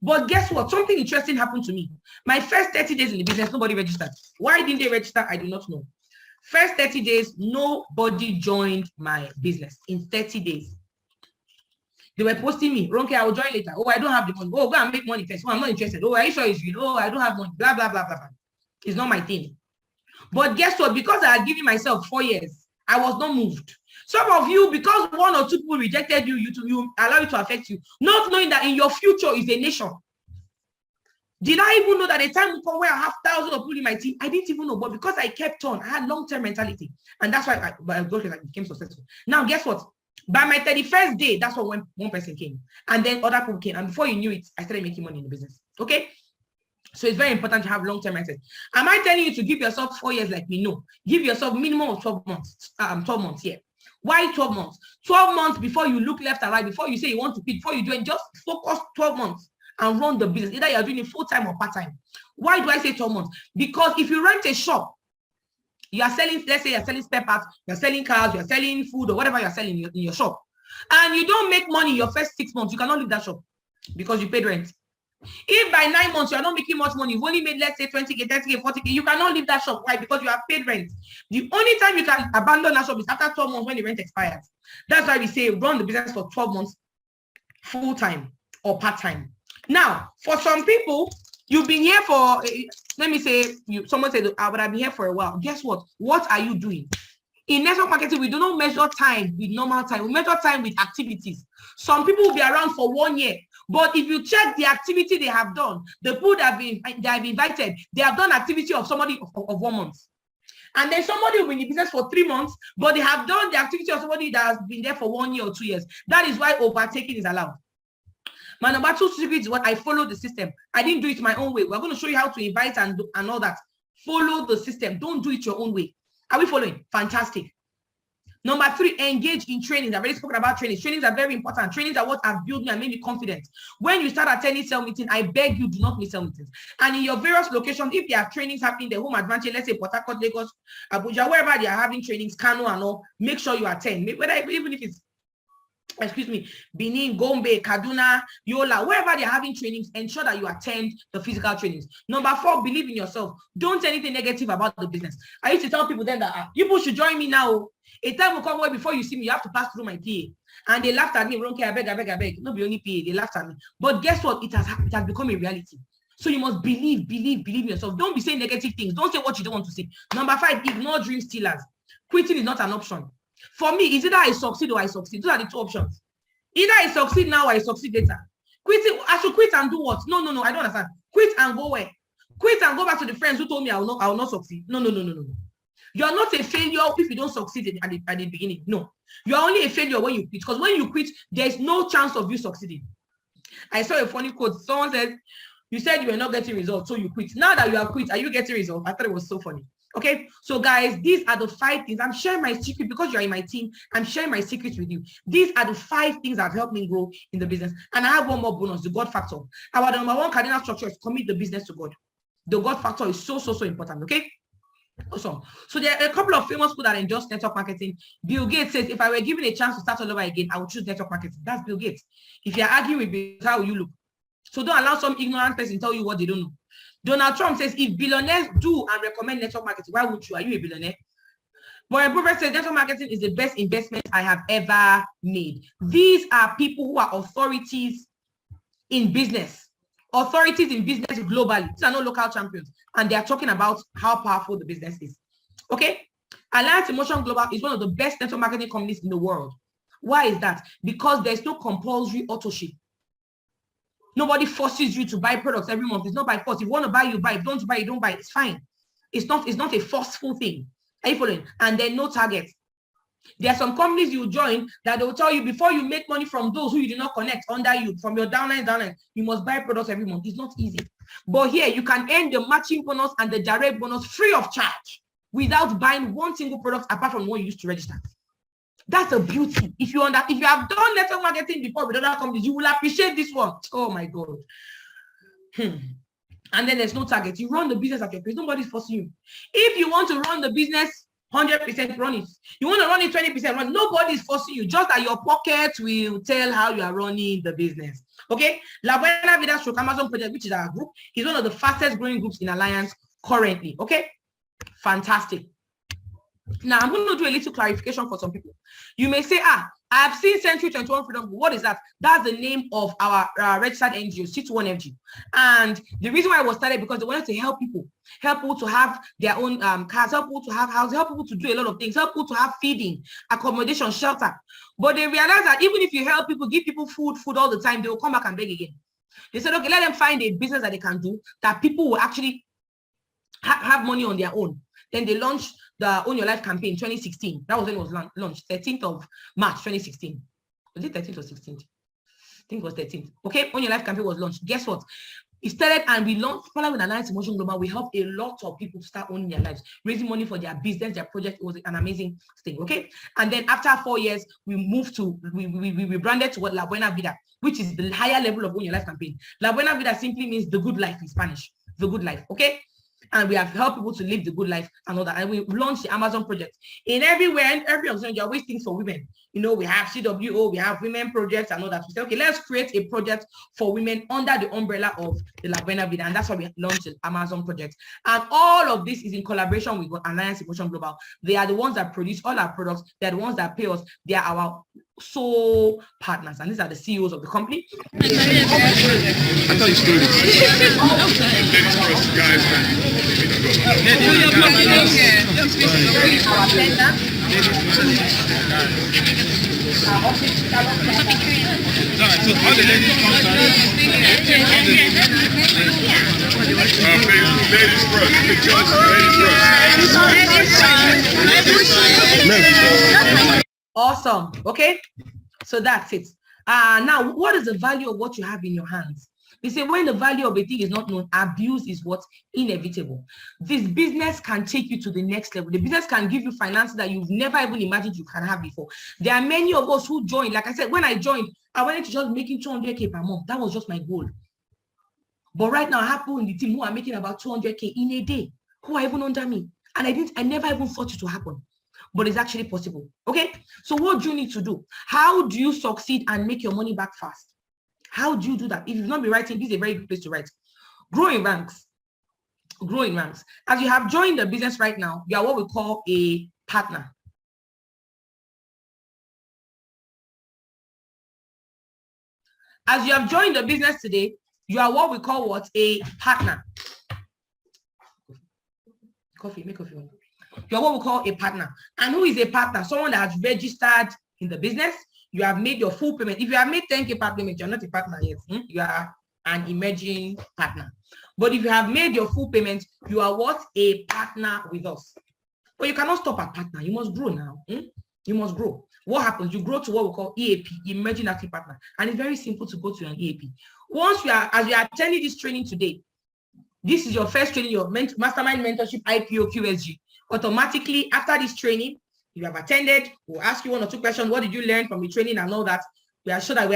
A: but guess what? Something interesting happened to me. My first 30 days in the business, nobody registered. Why didn't they register? I do not know. First 30 days, nobody joined my business in 30 days. They were posting me, Ronke, I will join later. Oh, I don't have the money. Oh, go and make money first. Oh, I'm not interested. Oh, are you sure it's real? Oh, I don't have money. Blah, blah, blah, blah, blah. It's not my thing. But guess what? Because I had given myself 4 years, I was not moved. Some of you, because 1 or 2 people rejected you, you allow it to affect you, not knowing that in your future is a nation. Did I even know that a time will come where I have thousands of people in my team? I didn't even know, but because I kept on, I had long-term mentality. And that's why I became successful. Now, guess what? By my 31st day, that's when one person came. And then other people came. And before you knew it, I started making money in the business. Okay? So it's very important to have long-term mindset. Am I telling you to give yourself 4 years like me? No. Give yourself minimum of 12 months. 12 months here. Why 12 months? 12 months before you look left and right, before you say you want to quit, before you do it, just focus 12 months and run the business. Either you're doing it full-time or part-time. Why do I say 12 months? Because if you rent a shop, you are selling, let's say you're selling spare parts, you're selling cars, you're selling food or whatever you're selling in your shop, and you don't make money your first 6 months, you cannot leave that shop because you paid rent. If by 9 months you're not making much money, you've only made, let's say, 20K, 30K, 40K, you cannot leave that shop. Why? Because you have paid rent. The only time you can abandon that shop is after 12 months when the rent expires. That's why we say run the business for 12 months, full-time or part-time. Now, for some people, you've been here for, let me say, someone said, but I've been here for a while. Guess what? What are you doing? In network marketing, we do not measure time with normal time. We measure time with activities. Some people will be around for 1 year. But if you check the activity they have done, the people that they have invited, they have done activity of somebody of 1 month. And then somebody will be in the business for 3 months, but they have done the activity of somebody that has been there for 1 year or 2 years. That is why overtaking is allowed. My number 2 secret is what I follow the system. I didn't do it my own way. We're going to show you how to invite and all that. Follow the system. Don't do it your own way. Are we following? Fantastic. Number 3, engage in trainings. I've already spoken about trainings. Trainings are very important. Trainings are what have built me and made me confident. When you start attending sales meetings, I beg you, do not miss sales meetings. And in your various locations, if there are trainings happening, the home advantage, let's say Port Harcourt, Lagos, Abuja, wherever they are having trainings, Kano and all, make sure you attend. Even if it's, Benin, Gombe, Kaduna, Yola, wherever they're having trainings, ensure that you attend the physical trainings. Number 4, believe in yourself. Don't say anything negative about the business. I used to tell people then that people should join me now. A time will come where before you see me, you have to pass through my PA. And they laughed at me, Ronke, I beg. Not be only PA, they laughed at me. But guess what? It has become a reality. So you must believe in yourself. Don't be saying negative things. Don't say what you don't want to say. Number 5, ignore dream stealers. Quitting is not an option. For me, it's either I succeed or I succeed. Those are the 2 options. Either I succeed now or I succeed later. Quitting, I should quit and do what? No, I don't understand. Quit and go where? Quit and go back to the friends who told me I will not succeed. No. You're not a failure if you don't succeed at the beginning. No. You're only a failure when you quit. Because when you quit, there's no chance of you succeeding. I saw a funny quote. Someone said, you said you were not getting results, so you quit. Now that you have quit, are you getting results? I thought it was so funny. Okay, so guys, these are the 5 things. I'm sharing my secret because you're in my team. I'm sharing my secrets with you. These are the 5 things that have helped me grow in the business. And I have one more bonus, the God factor. Our number 1 cardinal structure is commit the business to God. The God factor is so important. Okay, awesome. So there are a couple of famous people that endorse network marketing. Bill Gates says, if I were given a chance to start all over again, I would choose network marketing. That's Bill Gates. If you're arguing with Bill, how will you look? So don't allow some ignorant person tell you what they don't know. Donald Trump says, if billionaires do and recommend network marketing, why would you? Are you a billionaire? Warren Buffett says, network marketing is the best investment I have ever made. These are people who are authorities in business. Authorities in business globally. These are not local champions. And they are talking about how powerful the business is. Okay? Alliance Emotion Global is one of the best network marketing companies in the world. Why is that? Because there's no compulsory auto-ship. Nobody forces you to buy products every month. It's not by force. If you want to buy, you buy. If you don't buy, you don't buy. It's fine. It's not a forceful thing. Are you following? And then no target. There are some companies you join that they will tell you before you make money from those who you do not connect under you, from your downline, you must buy products every month. It's not easy. But here you can earn the matching bonus and the direct bonus free of charge without buying one single product apart from what you used to register. That's a beauty. If you have done network marketing before with other companies, you will appreciate this one. Oh my God. And then there's no target. You run the business at your pace. Nobody's forcing you. If you want to run the business 100%, run it. You want to run it 20%, run. Nobody's forcing you. Just that your pocket will tell how you are running the business. Okay? La Buena Vida Stroke Amazon Project, which is our group, is one of the fastest growing groups in Alliance currently. Okay? Fantastic. Now, I'm going to do a little clarification for some people. You may say, I've seen Century 21 Freedom. What is that? That's the name of our registered NGO, C21FG. And the reason why it was started because they wanted to help people to have their own cars, help people to have houses, help people to do a lot of things, help people to have feeding, accommodation, shelter. But they realized that even if you help people, give people food all the time, they will come back and beg again. They said, okay, let them find a business that they can do that people will actually have money on their own. Then they launched the Own Your Life campaign 2016. That was when it was launched, 13th of March 2016. Was it 13th or 16th? I think it was 13th. Okay, Own Your Life campaign was launched. Guess what? It started and we launched, following with Alliance Emotion Global, we helped a lot of people to start owning their lives, raising money for their business, their project. It was an amazing thing, okay? And then after 4 years, we moved to, we rebranded to what La Buena Vida, which is the higher level of Own Your Life campaign. La Buena Vida simply means the good life in Spanish, the good life, okay? And we have helped people to live the good life and all that. And we launched the Amazon project. In everywhere, in every organization, there are always things for women. You know, we have CWO, we have women projects and all that. We said, okay, let's create a project for women under the umbrella of the La Buena Vida. And that's why we launched the Amazon project. And all of this is in collaboration with Alliance Emotion Global. They are the ones that produce all our products. They're the ones that pay us. They are our sole partners. And these are the CEOs of the company.
B: I thought you started. Ladies first, guys. So all the ladies come ladies first. Ladies first.
A: Awesome. Okay, so that's it. Now, what is the value of what you have in your hands? They say when the value of a thing is not known, abuse is what's inevitable. This business can take you to the next level. The business can give you finances that you've never even imagined you can have before. There are many of us who joined. Like I said, when I joined, I wanted to just making 200K per month. That was just my goal. But right now, I have people in the team who are making about 200K in a day, who are even under me. And I never even thought it to happen. But it's actually possible. Okay, so what do you need to do? How do you succeed and make your money back fast? How do you do that? If you've not been writing, this is a very good place to write. Grow in ranks. Grow in ranks. As you have joined the business right now, you are what we call a partner. As you have joined the business today, you are what we call what? A partner. Coffee, make coffee. You're what we call a partner. And who is a partner? Someone that has registered in the business. You have made your full payment. If you have made 10K per payment, you're not a partner yet. You are an emerging partner. But if you have made your full payment, you are what? A partner with us. But you cannot stop at partner. You must grow now. You must grow. What happens? You grow to what we call EAP, Emerging Active Partner. And it's very simple to go to an EAP. Once you are, as you are attending this training today, this is your first training, your Mastermind Mentorship IPO QSG. Automatically, after this training, you have attended, we'll ask you 1 or 2 questions. What did you learn from the training and all that? We are sure that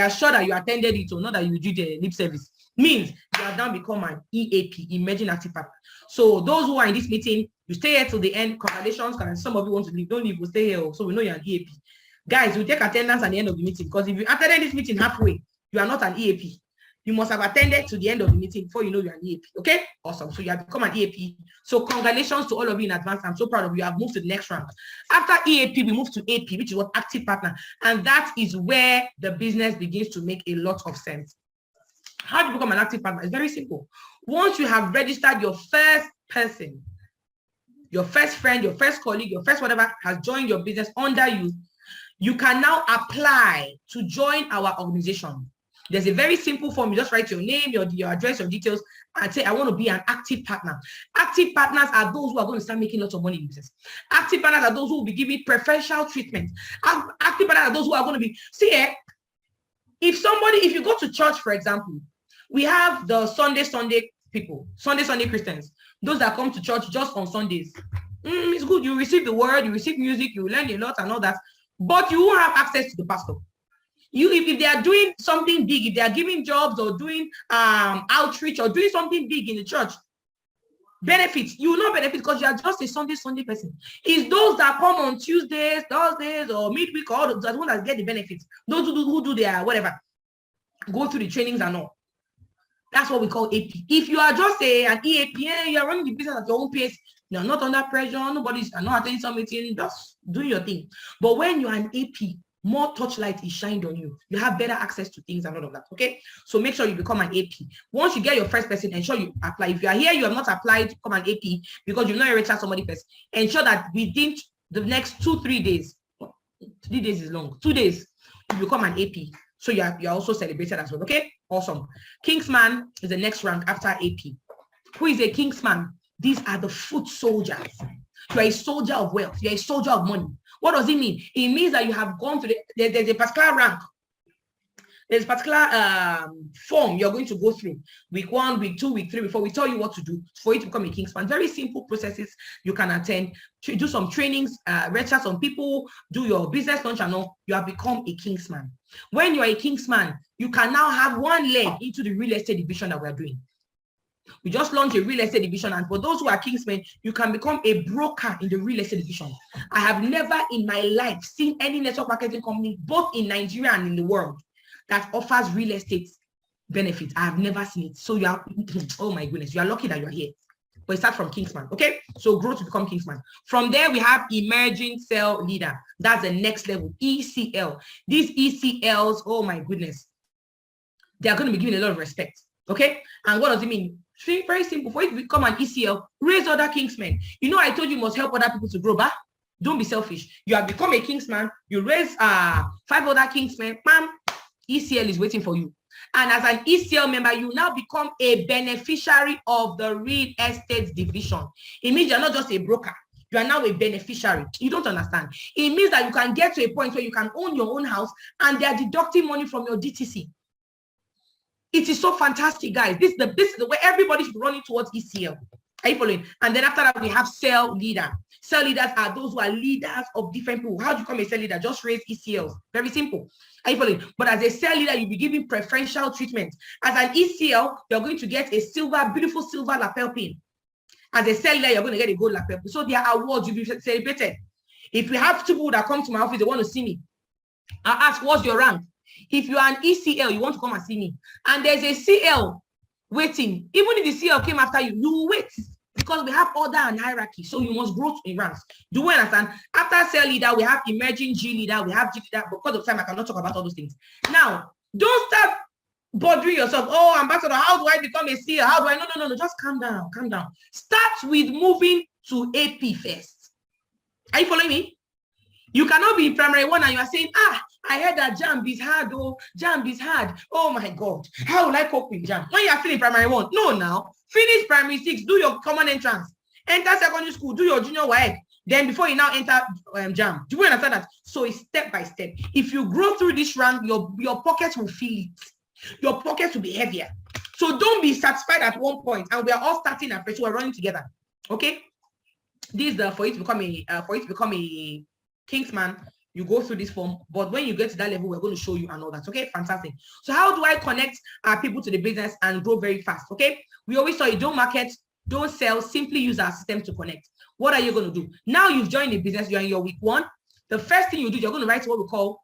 A: you attended it, or not that you did the lip service. Means you have now become an EAP, Emerging Active Partner. So those who are in this meeting, you stay here till the end. Congratulations, and some of you want to leave. Don't leave, we'll stay here. So we know you're an EAP. Guys, you take attendance at the end of the meeting, because if you attended this meeting halfway, you are not an EAP. You must have attended to the end of the meeting before you know you're an EAP. Okay? Awesome. So you have become an EAP. So congratulations to all of you in advance. I'm so proud of you. I've moved to the next round. After EAP, we move to AP, which is what? Active Partner. And that is where the business begins to make a lot of sense. How do you become an active partner? It's very simple. Once you have registered your first person, your first friend, your first colleague, your first whatever has joined your business under you, you can now apply to join our organization. There's a very simple form. You just write your name, your address, your details, and say, I want to be an active partner. Active partners are those who are going to start making lots of money in business. Active partners are those who will be giving preferential treatment. Active partners are those who are going to be, see here, if you go to church, for example, we have the Sunday people, Sunday Christians, those that come to church just on Sundays. It's good. You receive the word, you receive music, you learn a lot and all that, but you won't have access to the pastor. If they are doing something big, if they are giving jobs or doing outreach or doing something big in the church, benefits, you will not benefit because you are just a Sunday person. It's those that come on Tuesdays, Thursdays, or midweek, or that one that get the benefits. Those who do their whatever, go through the trainings and all. That's what we call AP. If you are just an EAP, you are running the business at your own pace, You're not under pressure. Nobody's not attending some meeting. Just doing your thing. But when you're an AP, more touchlight is shined on you. You have better access to things and all of that. Okay. So make sure you become an AP. Once you get your first person, ensure you apply. If you are here, you have not applied to become an AP because you've not reached out somebody first. Ensure that within the next 2-3 days, 3 days is long, 2 days, you become an AP. So you're also celebrated as well. Okay. Awesome. Kingsman is the next rank after AP. Who is a Kingsman? These are the foot soldiers. You're a soldier of wealth. You're a soldier of money. What does it mean? It means that you have gone to there's a particular rank. There's a particular form you're going to go through. Week 1, week 2, week 3, before we tell you what to do for you to become a Kingsman. Very simple processes you can attend. Do some trainings, reach out some people, do your business launch and all. You have become a Kingsman. When you're a Kingsman, you can now have one leg into the real estate division that we're doing. We just launched a real estate division, and for those who are Kingsmen, you can become a broker in the real estate division. I have never in my life seen any network marketing company, both in Nigeria and in the world, that offers real estate benefits. I have never seen it. So you are, oh my goodness, you are lucky that you're here. But start from Kingsman, okay? So grow to become Kingsman. From there, we have emerging cell leader. That's the next level, ECL. These ECLs, oh my goodness, they are going to be given a lot of respect, okay? And what does it mean? Very simple. For you to become an ECL, raise other Kingsmen. You know, I told you must help other people to grow, but don't be selfish. You have become a Kingsman, you raise 5 other Kingsmen, bam, ECL is waiting for you. And as an ECL member, you now become a beneficiary of the real estate division. It means you're not just a broker, you are now a beneficiary. You don't understand. It means that you can get to a point where you can own your own house and they are deducting money from your DTC. It is so fantastic, guys. This is the way everybody should run towards ECL. Are you following? And then after that, we have cell leader. Cell leaders are those who are leaders of different people. How do you become a cell leader? Just raise ECLs. Very simple. Are you following? But as a cell leader, you'll be given preferential treatment. As an ECL, you're going to get a beautiful silver lapel pin. As a cell leader, you're going to get a gold lapel pin. So there are awards you'll be celebrated. If we have 2 people that come to my office, they want to see me, I ask, what's your rank? If you are an ECL, you want to come and see me, and there's a CL waiting, even if the CL came after you, you will wait because we have order and hierarchy. So you must grow in ranks. Do you understand? After cell leader, we have emerging G leader, we have G leader. Because of time, I cannot talk about all those things. Now, don't start bothering yourself. Oh, ambassador, how do I become a CL? How do I? No. Just calm down. Calm down. Start with moving to AP first. Are you following me? You cannot be in primary 1 and you are saying, I heard that JAMB is hard. Oh, JAMB is hard. Oh my God. How will I cope with JAMB? When you are feeling primary 1, no, now finish primary 6, do your common entrance, enter secondary school, do your junior WAEC. Then before you now enter JAMB. Do you understand that? So it's step by step. If you grow through this rank, your pockets will feel it. Your pockets will be heavier. So don't be satisfied at one point. And we are all starting afresh. We're running together. Okay. This is for you to become a Kingsman. You go through this form, but when you get to that level, we're going to show you and all that. Okay, fantastic. So how do I connect our people to the business and grow very fast? Okay, we always tell you, don't market, don't sell, simply use our system to connect. What are you going to do? Now you've joined the business, you're in your week 1. The first thing you do, you're going to write what we call,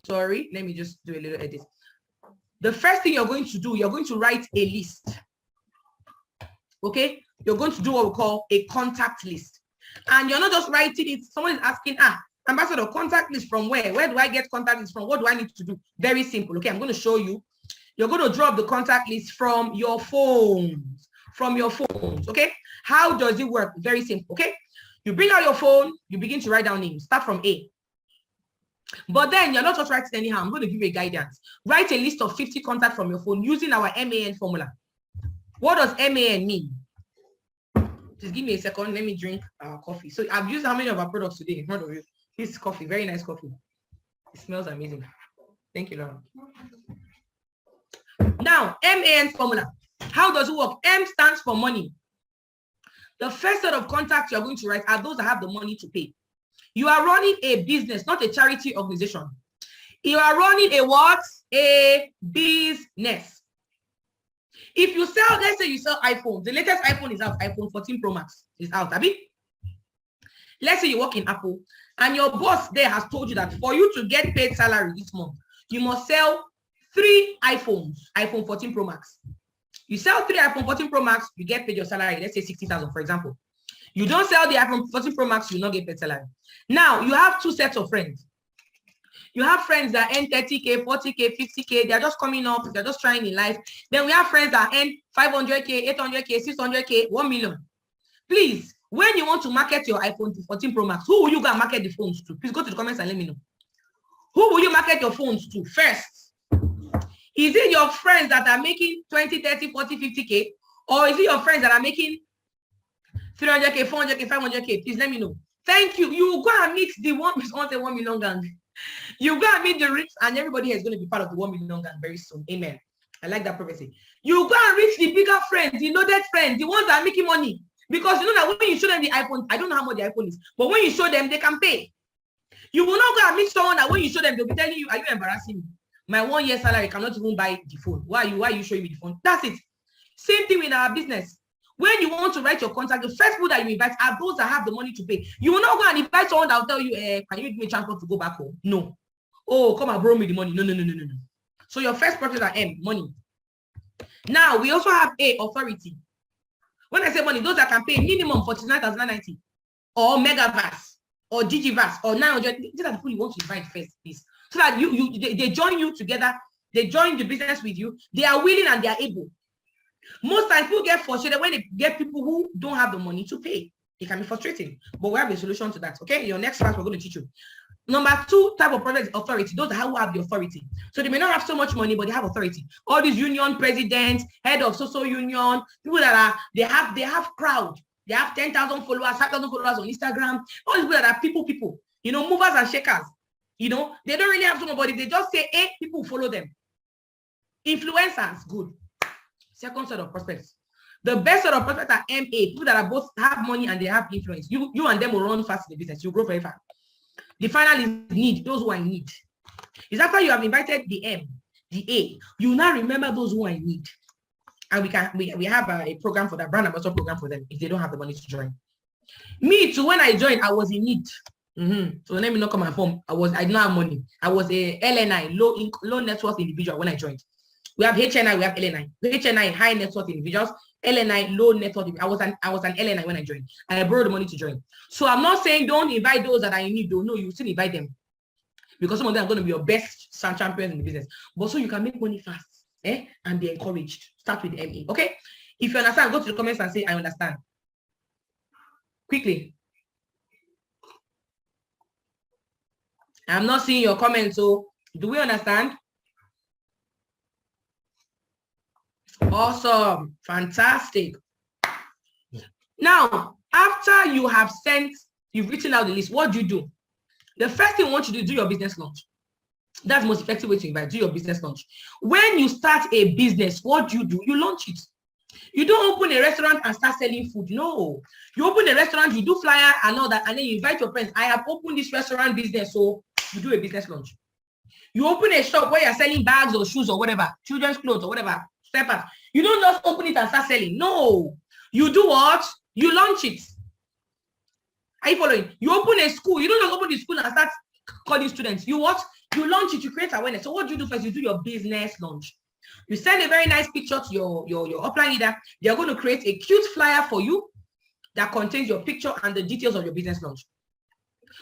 A: sorry, let me just do a little edit. The first thing you're going to do, you're going to write a list. Okay, you're going to do what we call a contact list. And you're not just writing it. Someone is asking, ambassador, contact list from where? Where do I get contact list from? What do I need to do? Very simple. Okay, I'm going to show you. You're going to drop the contact list from your phones. Okay, how does it work? Very simple. Okay, you bring out your phone, you begin to write down names. Start from A. But then you're not just writing anyhow. I'm going to give you a guidance. Write a list of 50 contacts from your phone using our MAN formula. What does MAN mean? Just give me a second. Let me drink coffee. So I've used how many of our products today in front of you? This is coffee, very nice coffee. It smells amazing. Thank you, Laura. Now, MAN formula. How does it work? M stands for money. The first set of contacts you're going to write are those that have the money to pay. You are running a business, not a charity organization. You are running a what? A business. If you sell, let's say you sell iPhones, the latest iPhone is out, iPhone 14 Pro Max is out, Abi. Let's say you work in Apple and your boss there has told you that for you to get paid salary this month, you must sell 3 iPhones, iPhone 14 Pro Max. You sell 3 iPhone 14 Pro Max, you get paid your salary. Let's say 60,000, for example. You don't sell the iPhone 14 Pro Max, you will not get paid salary. Now, you have 2 sets of friends. You have friends that earn 30K, 40K, 50K. They're just coming up. They're just trying in life. Then we have friends that earn 500K, 800K, 600K, 1 million. Please, when you want to market your iPhone 14 Pro Max, who will you go and market the phones to? Please go to the comments and let me know. Who will you market your phones to first? Is it your friends that are making 20, 30, 40, 50K? Or is it your friends that are making 300K, 400K, 500K? Please let me know. Thank you. You go and meet the 1 million gang. You go and meet the rich, and everybody is going to be part of the 1 million gang very soon. Amen. I like that prophecy. You go and reach the bigger friends, the loaded friends, the ones that are making money. Because you know that when you show them the iPhone, I don't know how much the iPhone is, but when you show them, they can pay. You will not go and meet someone that when you show them, they'll be telling you, are you embarrassing me? My 1 year salary cannot even buy the phone. Why are you showing me the phone? That's it. Same thing with our business. When you want to write your contact, the first people that you invite are those that have the money to pay. You will not go and invite someone that will tell you, can you give me a transport to go back home? No. Oh, come and borrow me the money. No. So your first purchase are M, money. Now, we also have A, authority. When I say money, those that can pay minimum 49,990 or Megaverse or Digiverse or 900. These are the people you want to invite first, please. So that they join you together. They join the business with you. They are willing and they are able. Most times people get frustrated when they get people who don't have the money to pay. It can be frustrating, but we have a solution to that. Okay, your next class we're going to teach you. Number 2 type of product is authority. Those who have the authority. So they may not have so much money, but they have authority. All these union presidents, head of social union, people that they have crowd. They have 10,000 followers, 5,000 followers on Instagram. All these people that are people. You know, movers and shakers. You know, they don't really have somebody. They just say, hey, people follow them. Influencers, good. Second set of prospects. The best set of prospects are MA, people that are both have money and they have influence. You and them will run fast in the business. You grow very fast. The final is need, those who are in need. It's after you have invited the M, the A, you now remember those who are in need. And we have a program for that, brand ambassador program for them if they don't have the money to join. Me too, when I joined, I was in need. So let me not come and form. I didn't have money. I was a LNI, low net worth individual when I joined. We have HNI, we have LNI. HNI, high net worth individuals. LNI, low net worth. I was an LNI when I joined. And I borrowed the money to join. So I'm not saying don't invite those that are in need. No, you still invite them. Because some of them are going to be your best champions in the business. But so you can make money fast, and be encouraged. Start with the MA, okay? If you understand, go to the comments and say, I understand. Quickly. I'm not seeing your comments, so do we understand? Awesome. Fantastic. Now, after you have you've written out the list, what do? The first thing I want you to do your business launch. That's the most effective way to invite. Do your business launch. When you start a business, what do? You launch it. You don't open a restaurant and start selling food. No. You open a restaurant, you do flyer and all that, and then you invite your friends. I have opened this restaurant business, so you do a business launch. You open a shop where you're selling bags or shoes or whatever, children's clothes or whatever. You don't just open it and start selling. No. You do what? You launch it. Are you following? You open a school. You don't just open the school and start calling students. You what? You launch it. You create awareness. So what do you do first? You do your business launch. You send a very nice picture to your upline leader. They are going to create a cute flyer for you that contains your picture and the details of your business launch.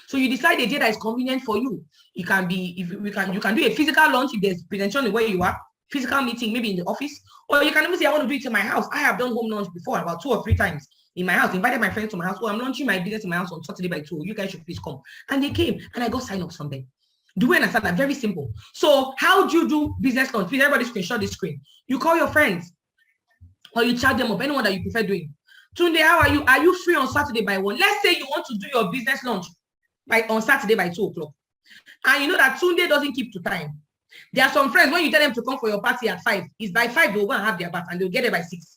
A: So you decide a day that is convenient for you. It can be, you can do a physical launch if there's presentation where you are. Physical meeting, maybe in the office, or you can even say, I want to do it in my house. I have done home launch before, about 2 or 3 times in my house, invited my friends to my house. Oh, I'm launching my business in my house on Saturday by 2. You guys should please come. And they came, and I got sign-ups from them. Do we understand that? Very simple. So how do you do business launch? Please, everybody screenshot this screen. You call your friends, or you chat them up, anyone that you prefer doing. Tunde, how are you? Are you free on Saturday by 1? Let's say you want to do your business launch on Saturday by 2 o'clock. And you know that Tunde doesn't keep to time. There are some friends, when you tell them to come for your party at 5, it's by 5 they'll go and have their bath and they'll get there by 6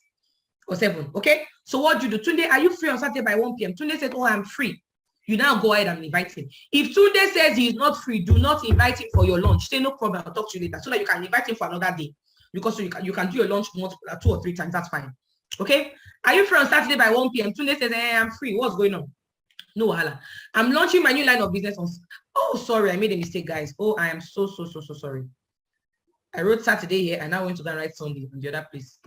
A: or 7. Okay? So what do you do? Tunde, are you free on Saturday by 1 p.m.? Tunde said, oh, I'm free. You now go ahead and invite him. If Tunde says he is not free, do not invite him for your lunch. Say no problem, I'll talk to you later. So that you can invite him for another day. Because so you can do your lunch 2 or 3 times. That's fine. Okay? Are you free on Saturday by 1 p.m.? Tunde says, I'm free. What's going on? No wahala. I'm launching my new line of business on. Oh, sorry, I made a mistake, guys. Oh, I am so sorry. I wrote Saturday here, and I went to go and write Sunday on the other place.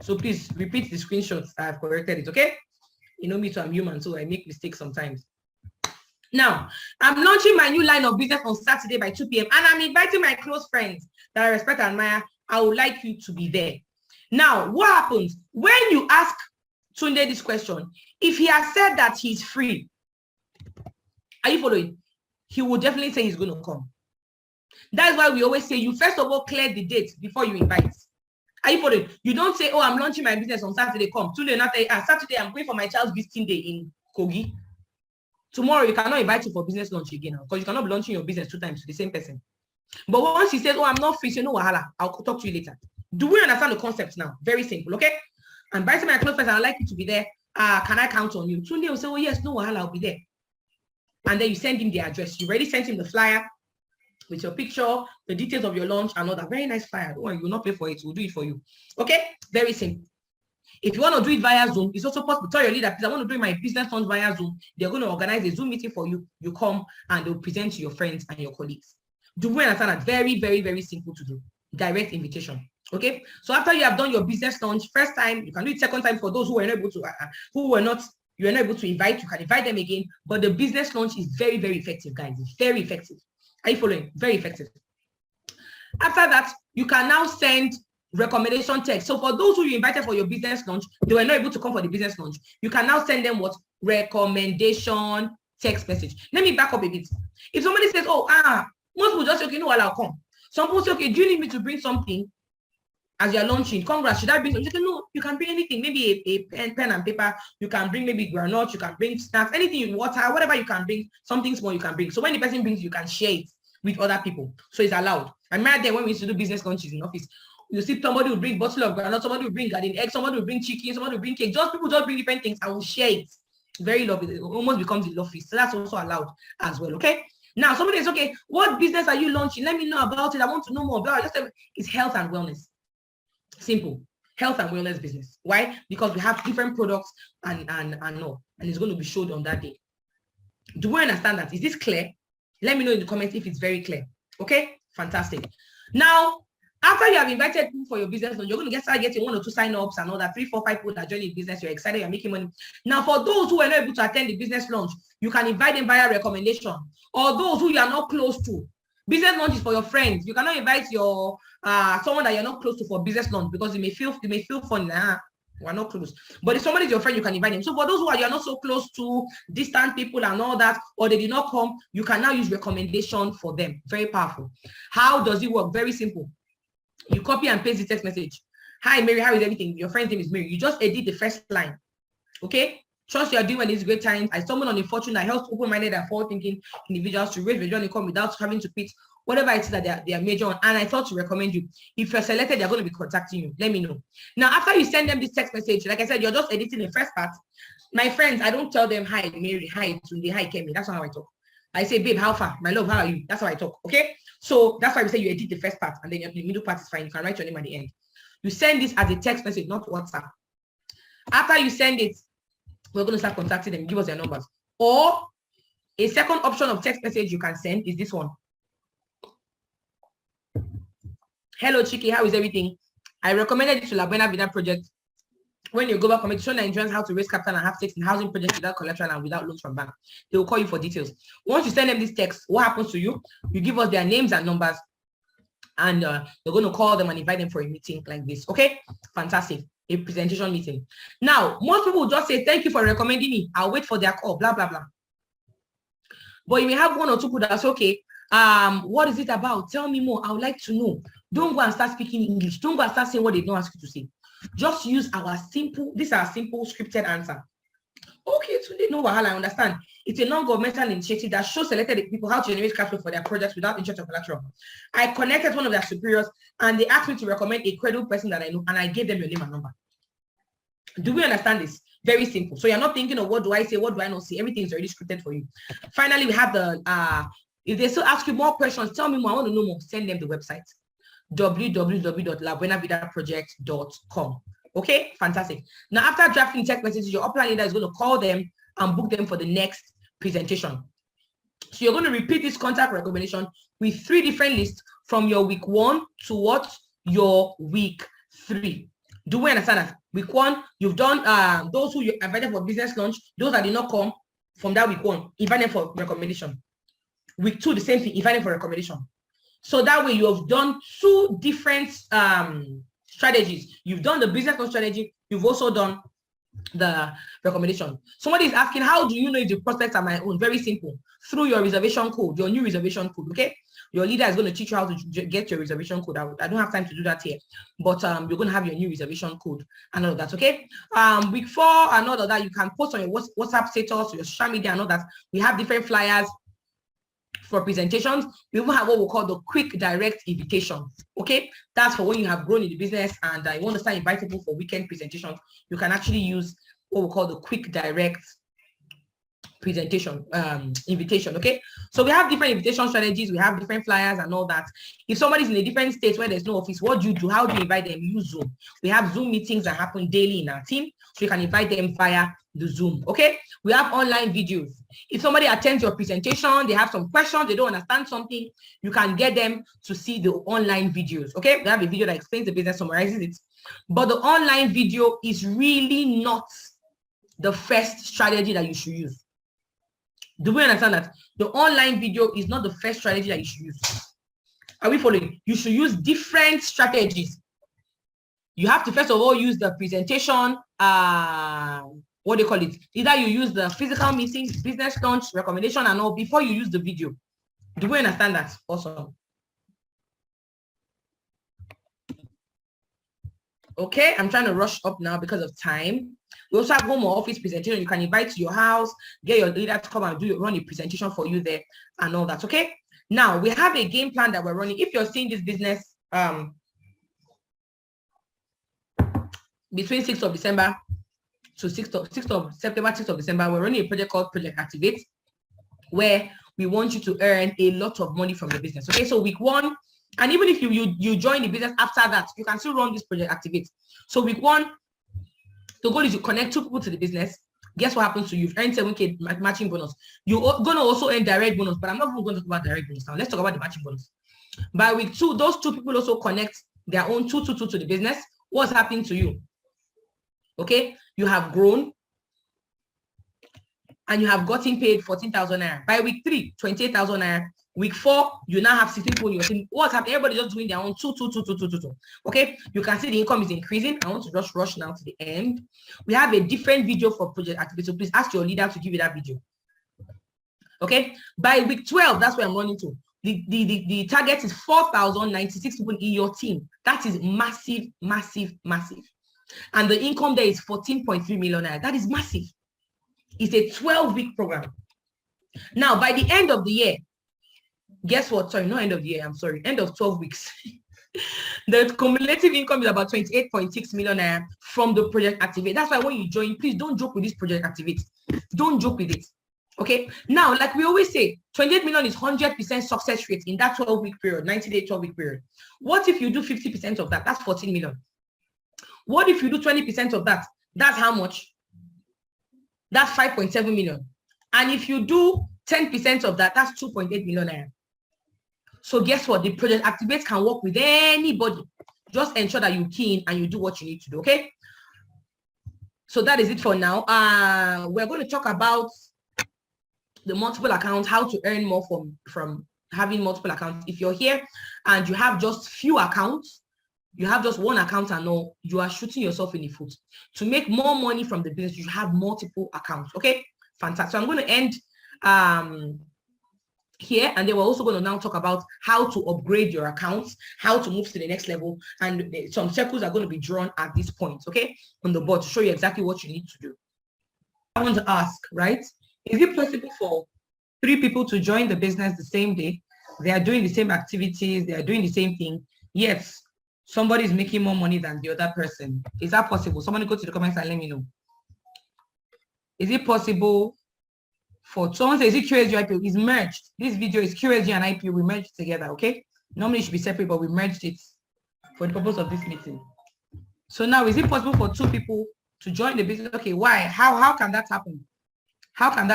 A: So please repeat the screenshots. I have corrected it, okay? You know me too, I'm human, so I make mistakes sometimes. Now, I'm launching my new line of business on Saturday by 2 p.m. and I'm inviting my close friends that I respect and admire. I would like you to be there. Now, what happens when you ask Tunde this question? If he has said that he's free, are you following? He will definitely say he's going to come. That's why we always say you first of all clear the date before you invite. Are you following? You don't say, oh, I'm launching my business on Saturday, come. Tunde not say, Saturday, I'm going for my child's visiting day in Kogi. Tomorrow, you cannot invite you for business launch again because you cannot be launching your business 2 times to the same person. But once he says, oh, I'm not free, so no wahala, I'll talk to you later. Do we understand the concept now? Very simple, okay? I'm inviting my close friends, I'd like you to be there. Can I count on you? Tunde will say, oh, yes, no wahala, I'll be there. And then you send him the address. You already sent him the flyer with your picture, the details of your launch, and all that. Very nice flyer. Don't worry, you will not pay for it. We'll do it for you. Okay? Very simple. If you want to do it via Zoom, it's also possible. Tell your leader, please, I want to do my business launch via Zoom. They're going to organize a Zoom meeting for you. You come and they'll present to your friends and your colleagues. Do we understand that? Very, very, very simple to do. Direct invitation. Okay? So after you have done your business launch, first time, you can do it second time for those who were not able to, you were not able to invite, you can invite them again. But the business launch is very, very effective, guys. It's very effective. Are you following? Very effective. After that, you can now send recommendation text. So for those who you invited for your business launch, they were not able to come for the business launch. You can now send them what? Recommendation text message. Let me back up a bit. If somebody says, oh, most people just say, okay, no, I'll come. Some people say, okay, do you need me to bring something as you're launching? Congrats, should I bring something? You say, no, you can bring anything. Maybe a pen and paper. You can bring maybe granola, you can bring snacks, anything, water, whatever you can bring, something small you can bring. So when the person brings, you can share it with other people. So it's allowed. I remember there when we used to do business launches in office, you see somebody will bring a bottle of granola, somebody will bring garden egg, somebody will bring chicken, somebody will bring cake. People just bring different things and will share it. Very lovely. It almost becomes a love feast. So that's also allowed as well. Okay. Now somebody says, okay, what business are you launching? Let me know about it. I want to know more about it. It's health and wellness. Simple. Health and wellness business. Why? Because we have different products and it's going to be showed on that day. Do we understand that? Is this clear? Let me know in the comments if it's very clear. Okay, fantastic. Now, after you have invited people for your business, you're going to start getting 1 or 2 sign-ups and all that, 3, 4, 5 people that join the business. You're excited, you're making money. Now, for those who are not able to attend the business launch, you can invite them via recommendation. Or those who you are not close to. Business launch is for your friends. You cannot invite your someone that you're not close to for business launch because you may feel funny. We're not close. But if somebody is your friend, you can invite them. So for those who you're not so close to, distant people and all that, or they did not come, you can now use recommendation for them. Very powerful. How does it work? Very simple. You copy and paste the text message. Hi, Mary, how is everything? Your friend's name is Mary. You just edit the first line. Okay? Trust you are doing when it's great times. I stumbled on a fortune that helps open-minded and forward-thinking individuals to raise their income without having to pitch whatever it is that they are major on. And I thought to recommend you. If you're selected, they're going to be contacting you. Let me know. Now, after you send them this text message, like I said, you're just editing the first part. My friends, I don't tell them, hi, Mary, hi, Tunde, hi, Kemi. That's not how I talk. I say, babe, how far? My love, how are you? That's how I talk. Okay? So that's why we say you edit the first part and then the middle part is fine. You can write your name at the end. You send this as a text message, not WhatsApp. After you send it, we're going to start contacting them. Give us their numbers. Or a second option of text message you can send is this one. Hello, Chiki. How is everything? I recommended it to La Buena Vida project. When you go back to show Nigerians how to raise capital and have stakes in housing projects without collateral and without loans from bank. They will call you for details. Once you send them this text, what happens to you? You give us their names and numbers, and you're going to call them and invite them for a meeting like this. Okay? Fantastic. A presentation meeting. Now, most people will just say, thank you for recommending me. I'll wait for their call, blah, blah, blah. But you may have 1 or 2 people that say, okay, what is it about? Tell me more. I would like to know. Don't go and start speaking English. Don't go and start saying what they don't ask you to say. Just use our simple scripted answer. Okay, today no wahala, I understand. It's a non-governmental initiative that shows selected people how to generate capital for their projects without interest or collateral. I connected one of their superiors and they asked me to recommend a credible person that I know, and I gave them your name and number. Do we understand this? Very simple. So you're not thinking of what do I say, what do I not say? Everything is already scripted for you. Finally, we have the if they still ask you more questions, tell me more, I want to know more, send them the website. www.labuenavidaproject.com. Okay, fantastic. Now, after drafting text messages, your upline leader is going to call them and book them for the next presentation. So you're going to repeat this contact recommendation with 3 different lists from your week 1 to what? Your week 3. Do we understand that? Week 1, you've done those who you invited for business launch, those that did not come from that week 1, invite them for recommendation. Week 2, the same thing, invite them for recommendation. So that way you have done 2 different strategies. You've done the business launch strategy, you've also done the recommendation. Somebody is asking, how do you know if the prospects are my own? Very simple. Through your reservation code, your new reservation code, okay? Your leader is going to teach you how to get your reservation code. I don't have time to do that here, but you're going to have your new reservation code and all of that, okay? Week 4 and all of that, you can post on your WhatsApp status, your social media and all that. We have different flyers for presentations. We even have what we call the quick direct invitation, okay? That's for when you have grown in the business and you want to start inviting people for weekend presentations. You can actually use what we call the quick direct presentation invitation, okay? So we have different invitation strategies, we have different flyers and all that. If somebody's in a different state where there's no office, what do you do? How do you invite them? Use Zoom. We have Zoom meetings that happen daily in our team, so you can invite them via the Zoom, okay? We have online videos. If somebody attends your presentation, they have some questions, they don't understand something, you can get them to see the online videos, okay? We have a video that explains the business, summarizes it. But the online video is really not the first strategy that you should use. Do we understand that? The online video is not the first strategy that you should use. Are we following? You should use different strategies. You have to first of all use the presentation, what do you call it? Either you use the physical meetings, business launch, recommendation and all before you use the video. Do we understand that? Awesome. Okay, I'm trying to rush up now because of time. We also have home or office presentation. You can invite to your house, get your leader to come and run a presentation for you there and all that, okay? Now, we have a game plan that we're running. If you're seeing this business between 6th of December to 6th of September, 6th of December, we're running a project called Project Activate, where we want you to earn a lot of money from the business, okay? So week 1, and even if you join the business after that, you can still run this Project Activate. So week 1, the goal is to connect 2 people to the business. Guess what happens to you? You've earned 7K matching bonus. You're going to also earn direct bonus, but I'm not even going to talk about direct bonus now. Let's talk about the matching bonus. By week 2, those 2 people also connect their own 2 to the business. What's happening to you? Okay, you have grown and you have gotten paid 14,000 naira. By week 3, 28,000 naira. Week 4, you now have 16 people in your team. What's happening? Everybody just doing their own 2. Okay, you can see the income is increasing. I want to just rush now to the end. We have a different video for Project Activate, so please ask your leader to give you that video. Okay, by week 12, that's where I'm running to. The target is 4,096 people in your team. That is massive, massive, massive. And the income there is 14.3 million naira. That is massive. It's a 12-week program. Now, by the end of the year, guess what? Sorry, not end of the year. I'm sorry. End of 12 weeks. The cumulative income is about 28.6 million naira from the Project Activate. That's why when you join, please don't joke with this Project Activate. Don't joke with it. Okay. Now, like we always say, 28 million is 100% success rate in that 12-week period, 90-day, 12-week period. What if you do 50% of that? That's 14 million. What if you do 20% of that? That's how much? That's 5.7 million. And if you do 10% of that, that's 2.8 million naira. So guess what? The Project Activate can work with anybody. Just ensure that you key in and you do what you need to do, okay? So that is it for now. We're going to talk about the multiple accounts, how to earn more from having multiple accounts. If you're here and you have just few accounts, you have just one account and all, you are shooting yourself in the foot. To make more money from the business, you should have multiple accounts, okay? Fantastic. So I'm going to end here, and then we're also going to now talk about how to upgrade your accounts, how to move to the next level, and some circles are going to be drawn at this point, okay, on the board to show you exactly what you need to do. I want to ask, right, is it possible for 3 people to join the business the same day? They are doing the same activities, they are doing the same thing, yet somebody is making more money than the other person? Is that possible? Somebody go to the comments and let me know. Is it possible for someone says, is it QSG IPO? It's merged. This video is QSG and IPO. We merged together, okay? Normally it should be separate, but we merged it for the purpose of this meeting. So now, is it possible for 2 people to join the business? Okay, why? How can that happen? How can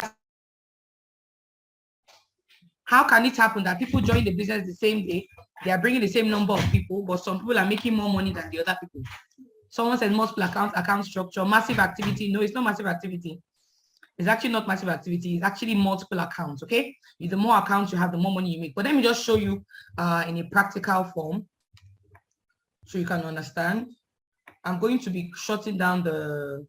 A: it happen that people join the business the same day? They are bringing the same number of people, but some people are making more money than the other people. Someone said multiple account structure, massive activity. No, it's not massive activity. It's actually not massive activity. It's actually multiple accounts, okay? The more accounts you have, the more money you make. But let me just show you in a practical form so you can understand. I'm going to be shutting down the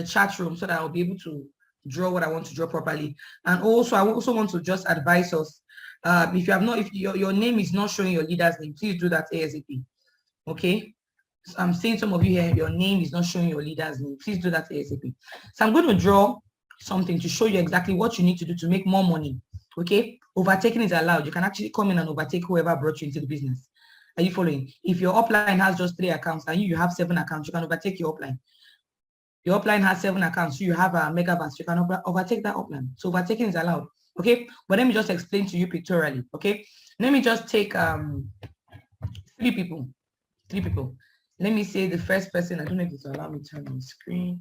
A: chat room so that I'll be able to draw what I want to draw properly. And also, I also want to just advise us, if you have not, if your name is not showing your leader's name, please do that ASAP, okay? So I'm seeing some of you here, your name is not showing your leader's name. Please do that ASAP. So I'm going to draw something to show you exactly what you need to do to make more money, okay? Overtaking is allowed. You can actually come in and overtake whoever brought you into the business. Are you following? If your upline has just 3 accounts and you have 7 accounts, you can overtake your upline. Your upline has 7 accounts, so you have a megaverse, you can overtake that upline. So overtaking is allowed, okay? But let me just explain to you pictorially, okay? Let me just take 3 people. Let me say the first person, I don't know if it's allow me to turn on the screen.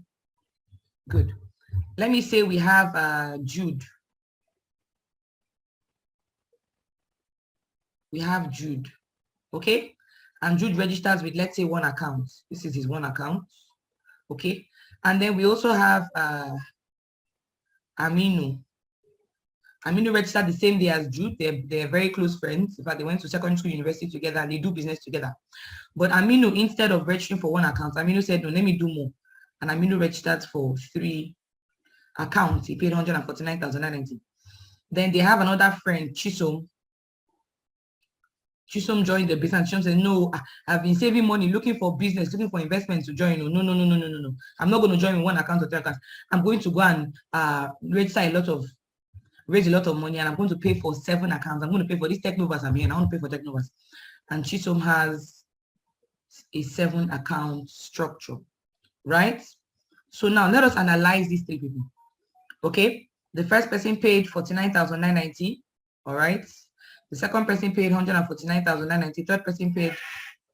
A: Good. Let me say we have Jude. We have Jude, okay? And Jude registers with, let's say, 1 account. This is his 1 account, okay? And then we also have Aminu. Aminu registered the same day as Jude. They're very close friends. In fact, they went to secondary school, university together, and they do business together. But Aminu, instead of registering for 1 account, Aminu said, no, let me do more. And Aminu registered for 3 accounts. He paid 149,990. Then they have another friend, Chisom. Chisom joined the business. Chisom said, no, I've been saving money, looking for business, looking for investment to join. No. I'm not going to join in 1 account or 3 accounts. I'm going to go and raise a lot of money, and I'm going to pay for 7 accounts. I'm going to pay for these Technovas I'm here, and I want to pay for Technovas. And Chisom has a 7 account structure, right? So now let us analyze these 3 people. Okay, the first person paid 49,990. All right. The second person paid 149,990. Third person paid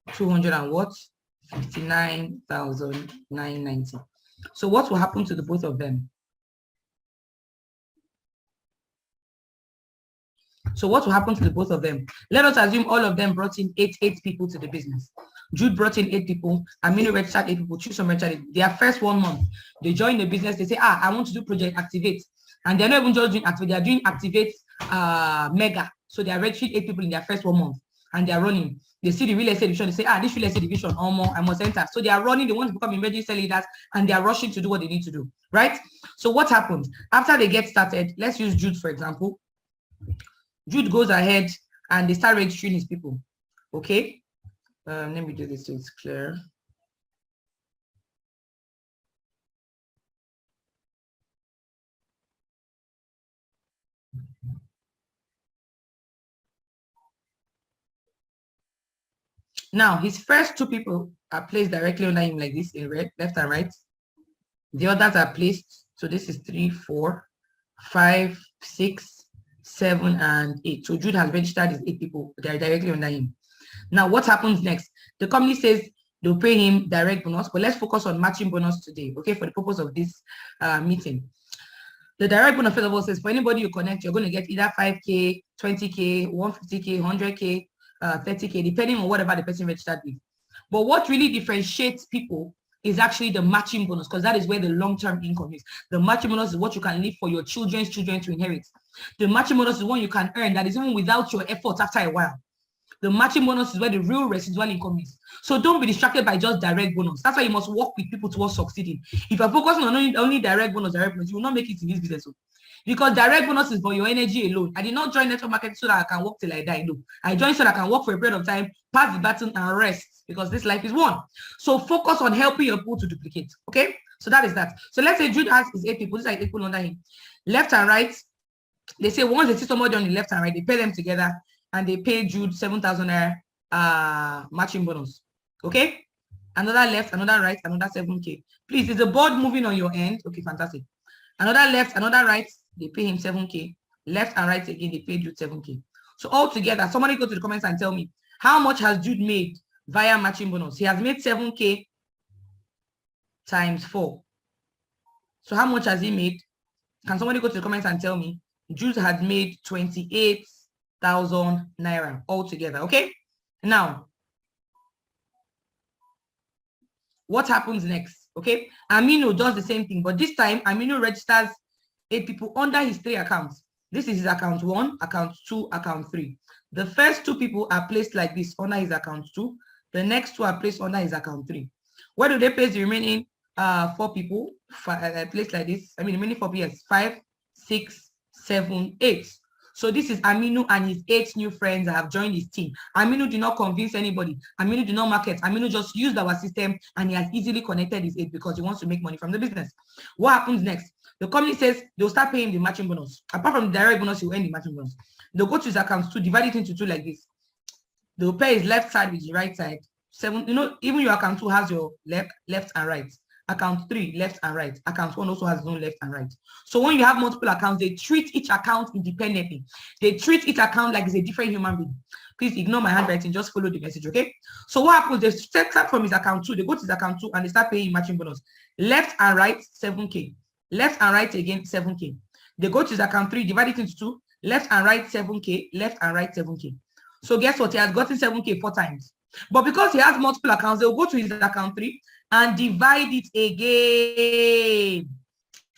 A: 59,990. So what will happen to the both of them? Let us assume all of them brought in eight people to the business. Jude brought in 8 people. Aminu registered 8 people. Chisom registered 8. Their first 1 month, they join the business. They say, I want to do project activate. And they're not even just doing activate. They're doing activate mega. So they are registering 8 people in their first 1 month. And they're running. They see the real estate division. They say, this real estate division, I must enter. So they are running. They want to become emergency leaders. And they are rushing to do what they need to do. Right? So what happens? After they get started, let's use Jude, for example. Jude goes ahead and they start registering his people. Okay? Let me do this so it's clear. Now, his first 2 people are placed directly under him like this in red, left and right. The others are placed. So this is 3, 4, 5, 6, 7, and 8. So Jude has registered his 8 people. They are directly under him. Now, what happens next? The company says they'll pay him direct bonus, but let's focus on matching bonus today, okay, for the purpose of this meeting. The direct bonus, first of all, says for anybody you connect, you're going to get either 5K, 20K, 150K, 100K, 30K, depending on whatever the person registered with. But what really differentiates people is actually the matching bonus, because that is where the long-term income is. The matching bonus is what you can leave for your children's children to inherit. The matching bonus is one you can earn that is even without your effort after a while. The matching bonus is where the real residual income is. So don't be distracted by just direct bonus. That's why you must work with people towards succeeding. If you're focusing on only direct bonus, you will not make it in this business. Because direct bonus is for your energy alone. I did not join network marketing so that I can work till I die. No, I joined so that I can work for a period of time, pass the baton and rest, because this life is one. So focus on helping your people to duplicate. Okay, so that is that. So let's say Jude has his 8 people. These are 8 people under him, left and right. They say once they see somebody on the left and right, they pay them together and they pay Jude 7,000 matching bonus. Okay, another left, another right, another 7K. Please, is the board moving on your end? Okay, fantastic. Another left, another right, they pay him 7K. Left and right again, they pay Jude 7K. So all together, somebody go to the comments and tell me, how much has Jude made via matching bonus? He has made 7K times 4. So how much has he made? Can somebody go to the comments and tell me? Jude had made 28,000 naira altogether. Okay. Now, what happens next? Okay, Aminu does the same thing, but this time Aminu registers 8 people under his 3 accounts. This is his account 1, account 2, account 3. The first 2 people are placed like this under his account 2. The next 2 are placed under his account 3. Where do they place the remaining 4 people? Placed like this. I mean, the remaining 4 people, yes, 5, 6, 7, 8. So this is Aminu and his 8 new friends that have joined his team. Aminu did not convince anybody. Aminu did not market. Aminu just used our system and he has easily connected his 8 because he wants to make money from the business. What happens next? The company says they'll start paying the matching bonus. Apart from the direct bonus, he'll earn the matching bonus. They'll go to his accounts to divide it into 2 like this. They'll pay his left side with the right side. 7, you know, even your account 2 has your left and right. Account 3, left and right. Account 1 also has its own left and right. So when you have multiple accounts, they treat each account independently. They treat each account like it's a different human being. Please ignore my handwriting, just follow the message, okay? So what happens? They start from his account 2, they go to his account 2 and they start paying matching bonus. Left and right, 7K. Left and right again, 7K. They go to his account 3, divide it into 2, left and right, 7K, left and right, 7K. So guess what? He has gotten 7K 4 times. But because he has multiple accounts, they'll go to his account 3 and divide it again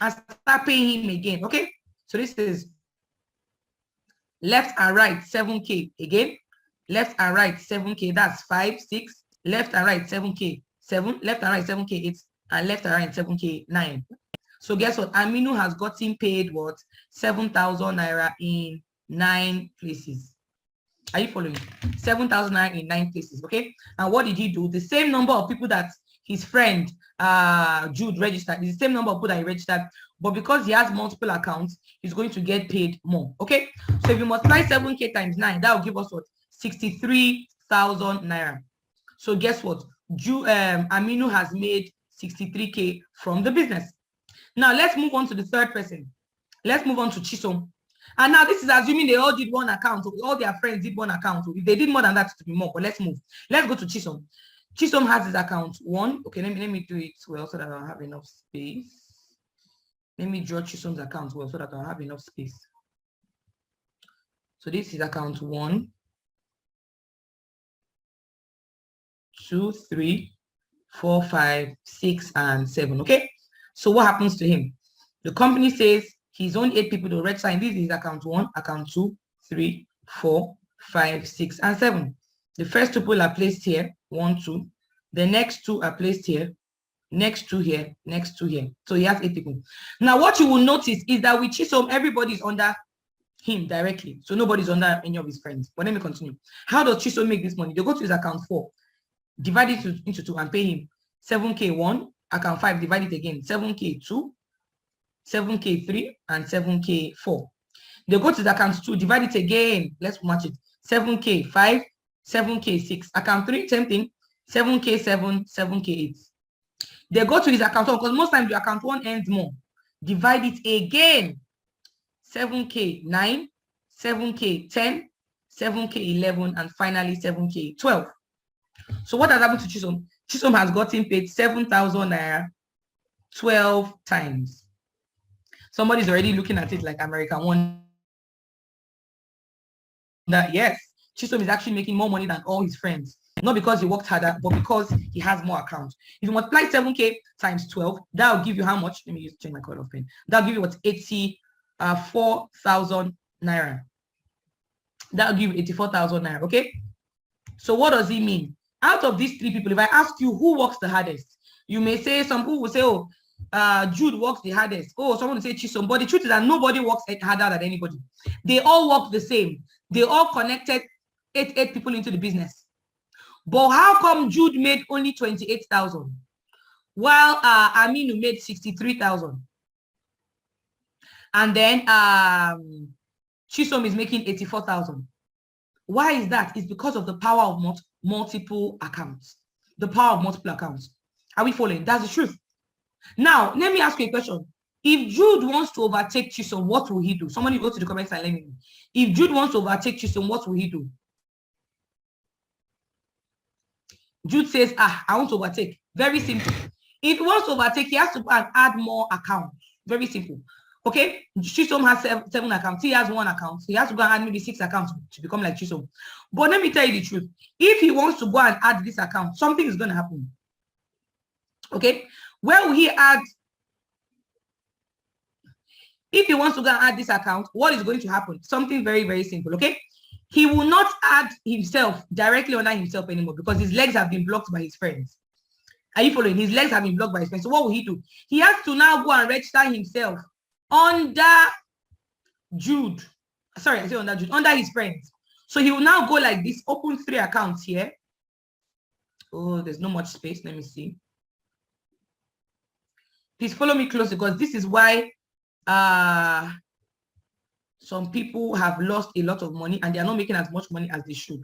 A: and start paying him again. Okay, so this is left and right 7K again, left and right 7K, that's 5, 6, left and right 7K 7, left and right 7K 8, and left and right 7K 9. So guess what? Aminu has gotten paid what? 7,000 naira in 9 places. Are you following? 7,000 naira in 9 places. Okay, and what did he do? The same number of people that his friend Jude registered is the same number of people that he registered, but because he has multiple accounts, he's going to get paid more. Okay, so if you multiply 7K times 9, that will give us what? 63,000 naira. So guess what? Aminu has made 63K from the business. Now let's move on to the third person. Let's move on to Chisom. And now this is assuming they all did 1 account, or all their friends did 1 account. If they did more than that, it will be more. But let's move. Let's go to Chisom. Chisom has his account 1. Okay, let me do it well so that I'll have enough space. Let me draw Chisom's account well so that I'll have enough space. So this is account 1, 2, 3, 4, 5, 6, and 7. Okay. So what happens to him? The company says he's only 8 people to register. This is account 1, account 2, 3, 4, 5, 6, and 7. The first 2 people are placed here, 1, 2. The next 2 are placed here, next 2 here, next 2 here. So he has 8 people. Now what you will notice is that with Chisom, everybody is under him directly. So nobody's under any of his friends. But let me continue. How does Chisom make this money? They go to his account 4, divide it into 2 and pay him 7K 1, account 5, divide it again, 7K 2, 7K 3, and 7K 4. They go to the account 2, divide it again. Let's match it. 7K 5, 7K 6. Account 3, same thing. 7K 7, 7K 8. They go to his account 1 because most times your account 1 earns more. Divide it again. 7K 9, 7K 10, 7K 11, and finally 7K 12. So what has happened to Chisom? Chisom has gotten paid 7,000 naira 12 times. Somebody's already looking at it like American one. That yes, Chisom is actually making more money than all his friends. Not because he worked harder, but because he has more accounts. If you multiply 7K times 12, that will give you how much? Let me just change my color of pen. That'll give you what? 84,000 naira. That'll give you 84,000 naira. Okay. So what does it mean? Out of these 3 people, if I ask you who works the hardest, you may say, some people will say, oh, Jude works the hardest. Oh, someone will say Chisom. But the truth is that nobody works harder than anybody. They all work the same. They all connected 8 people into the business. But how come Jude made only 28,000 while Aminu made 63,000? And then Chisom is making 84,000. Why is that? It's because of the power of multiple accounts. The power of multiple accounts. Are we following? That's the truth. Now, let me ask you a question. If Jude wants to overtake Chisom, what will he do? Somebody go to the comments and let me know. If Jude wants to overtake Chisom, what will he do? Jude says, I want to overtake. Very simple. If he wants to overtake, he has to add more accounts. Very simple. Okay, Chisom has 7 accounts. He has 1 account. He has to go and add maybe 6 accounts to become like Chisom. But let me tell you the truth. If he wants to go and add this account, something is going to happen. Okay, where will he add? If he wants to go and add this account, what is going to happen? Something very, very simple. Okay, he will not add himself directly under himself anymore because his legs have been blocked by his friends. Are you following? His legs have been blocked by his friends. So what will he do? He has to now go and register himself under Jude. Sorry, I say under Jude, under his friends. So he will now go like this, open 3 accounts here. Oh, there's no much space. Let me see. Please follow me closely because this is why some people have lost a lot of money and they are not making as much money as they should.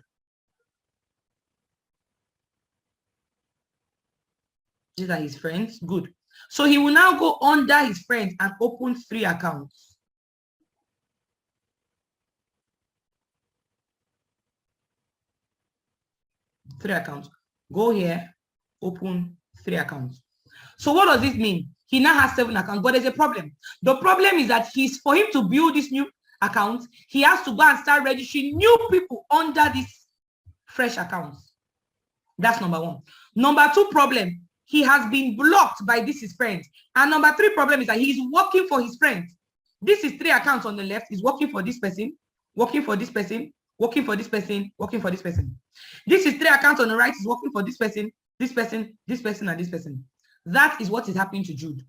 A: These are his friends. Good. So he will now go under his friends and open 3 accounts. Three accounts. Go here, open 3 accounts. So what does this mean? He now has 7 accounts, but there's a problem. The problem is that for him to build this new account, he has to go and start registering new people under these fresh accounts. That's number 1. Number 2 problem, he has been blocked by his friends. And number 3 problem is that he's working for his friends. This is 3 accounts on the left. He's working for this person, working for this person, working for this person, working for this person. This is 3 accounts on the right. He's working for this person, this person, this person, and this person. That is what is happening to Jude.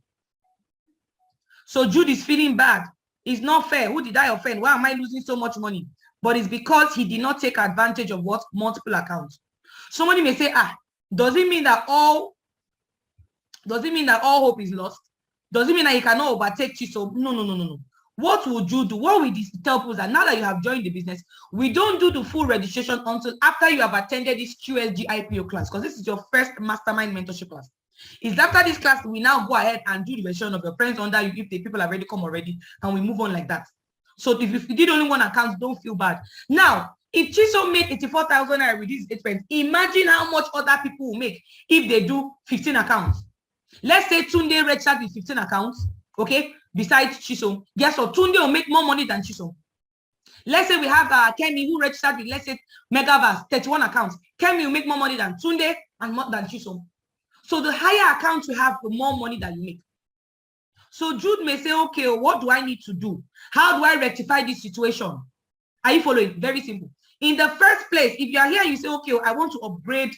A: So Jude is feeling bad. It's not fair. Who did I offend? Why am I losing so much money? But it's because he did not take advantage of what? Multiple accounts. Somebody may say, does it mean that all hope is lost? Does it mean that you cannot overtake Chisom? No. What would you do? What will this tell people that now that you have joined the business, we don't do the full registration until after you have attended this QSG IPO class, because this is your first mastermind mentorship class. Is after this class, we now go ahead and do the registration of your friends under you if the people are ready, come already, and we move on like that. So if you did only 1 account, don't feel bad. Now, if Chisom made 84,000 naira with these 8 friends, imagine how much other people will make if they do 15 accounts. Let's say Tunde registered with 15 accounts, okay, besides Chisom. Guess what? Tunde will make more money than Chisom. Let's say we have Kemi who registered with, let's say, Megaverse, 31 accounts. Kemi will make more money than Tunde and more than Chisom. So the higher accounts you have, the more money that you make. So Jude may say, okay, what do I need to do? How do I rectify this situation? Are you following? Very simple. In the first place, if you are here, you say, okay, I want to upgrade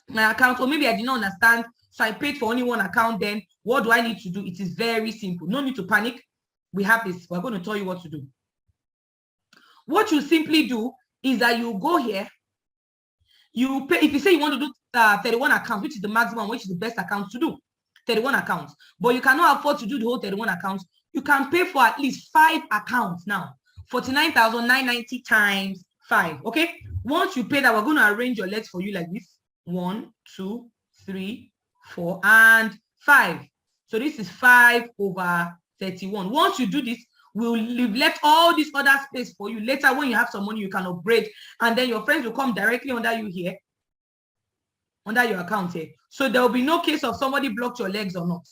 A: my account, or maybe I did not understand, so I paid for only 1 account, then what do I need to do? It is very simple. No need to panic. We have this. We're going to tell you what to do. What you simply do is that you go here, you pay. If you say you want to do 31 accounts, which is the maximum, which is the best account to do, 31 accounts, but you cannot afford to do the whole 31 accounts, you can pay for at least 5 accounts now. 49,990 times 5. Okay, once you pay that, we're going to arrange your legs for you like this: 1, 2, 3, 4, and 5. So this is 5 over 31. Once you do this, we've left all this other space for you. Later, when you have some money, you can upgrade, and then your friends will come directly under you here, under your account here. So there will be no case of somebody blocked your legs or not.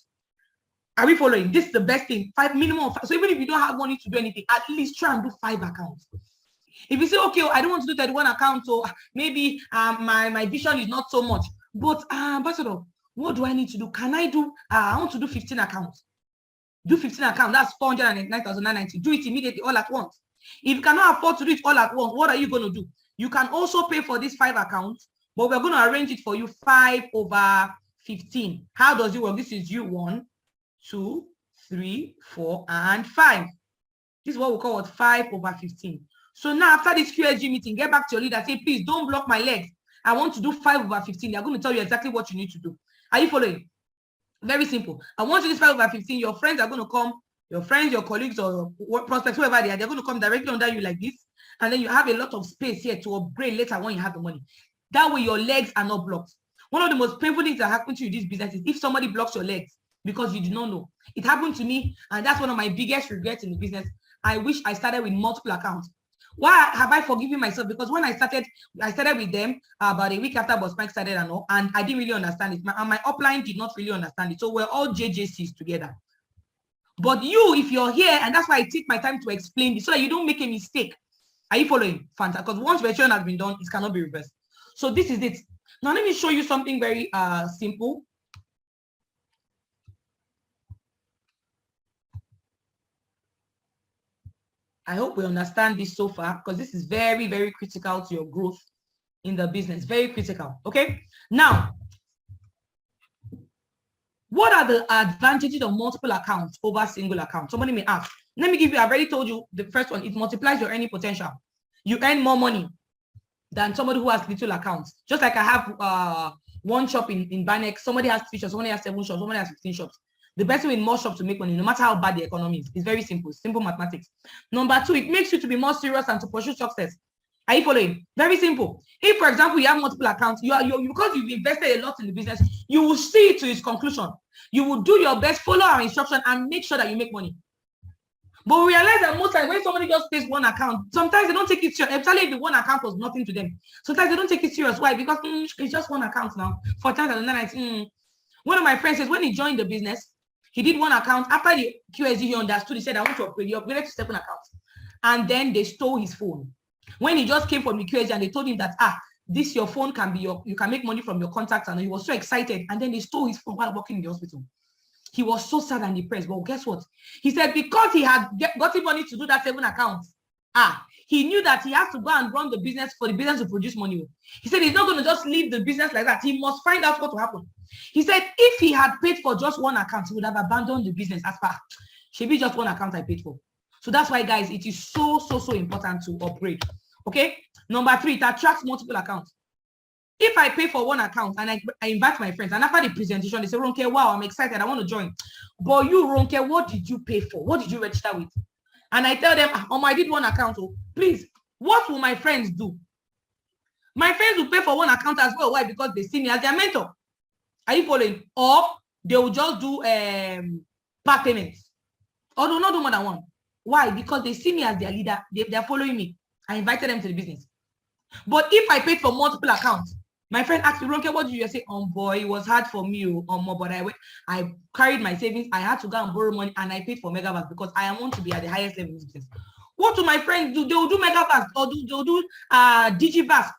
A: Are we following? This is the best thing. 5 minimum of 5. So even if you don't have money to do anything, at least try and do 5 accounts. If you say, okay, I don't want to do 31 accounts, so maybe my vision is not so much. But Ambassador, what do I need to do? Can I do? I want to do 15 accounts. Do 15 accounts. That's 409,990. Do it immediately, all at once. If you cannot afford to do it all at once, what are you going to do? You can also pay for these 5 accounts, but we're going to arrange it for you 5 over 15. How does it work? This is you 1, 2, 3, 4, and 5. This is what we call 5 over 15. So now after this QSG meeting, get back to your leader, say, please don't block my legs. I want to do 5 over 15. They're going to tell you exactly what you need to do. Are you following? Very simple. And once you do 5 over 15, your friends are going to come, your friends, your colleagues, or prospects, whoever they are, they're going to come directly under you like this. And then you have a lot of space here to upgrade later when you have the money. That way your legs are not blocked. One of the most painful things that happen to you in this business is if somebody blocks your legs because you do not know. It happened to me, and that's one of my biggest regrets in the business. I wish I started with multiple accounts. Why have I forgiven myself? Because when I started with them about a week after Boss Mike started and I didn't really understand it. My upline did not really understand it. So we're all JJCs together. But you, if you're here, and that's why I take my time to explain this so that you don't make a mistake. Are you following? Fantastic. Because once registration has been done, it cannot be reversed. So this is it. Now let me show you something very simple. I hope we understand this so far, because this is very, very critical to your growth in the business. Very critical. Okay. Now, what are the advantages of multiple accounts over single account? Somebody may ask. Let me give you, I've already told you the first one. It multiplies your earning potential. You earn more money than somebody who has little accounts. Just like I have one shop in Banek, somebody has 3 shops, somebody has 7 shops, somebody has 15 shops. The person with more shops to make money, no matter how bad the economy is. It's very simple mathematics. Number 2, it makes you to be more serious and to pursue success. Are you following? Very simple. If, for example, you have multiple accounts, because you've invested a lot in the business, you will see it to its conclusion. You will do your best, follow our instruction, and make sure that you make money. But we realize that most times when somebody just pays one account, sometimes they don't take it serious. Especially if the one account was nothing to them. Sometimes they don't take it serious. Why? Because it's just one account now. For times and nights. One of my friends says when he joined the business, he did one account. After the QSG, he understood. He said, I want to upgrade. He upgraded to 7 accounts. And then they stole his phone. When he just came from the QSG and they told him that, this your phone can be you can make money from your contacts. And he was so excited. And then they stole his phone while working in the hospital. He was so sad and depressed. But guess what? He said because he had gotten money to do that 7 accounts, he knew that he has to go and run the business for the business to produce money. He said he's not going to just leave the business like that. He must find out what will happen. He said if he had paid for just one account, he would have abandoned the business as far. Should be just one account I paid for. So that's why, guys, it is so important to upgrade. Okay. Number 3, it attracts multiple accounts. If I pay for one account and I invite my friends, and after the presentation, they say, Ronke, wow, I'm excited, I want to join. But you, Ronke, what did you pay for? What did you register with? And I tell them, I did one account. Oh, please, what will my friends do? My friends will pay for one account as well. Why? Because they see me as their mentor. Are you following? Or they will just do part payments. Or they will not do more than one. Why? Because they see me as their leader. They're following me. I invited them to the business. But if I paid for multiple accounts, my friend asked me, Ronke, what did you say? Boy, it was hard for me, but I carried my savings. I had to go and borrow money, and I paid for megabytes because I want to be at the highest level in business. What do my friends do? They will do megabytes or they'll do digibas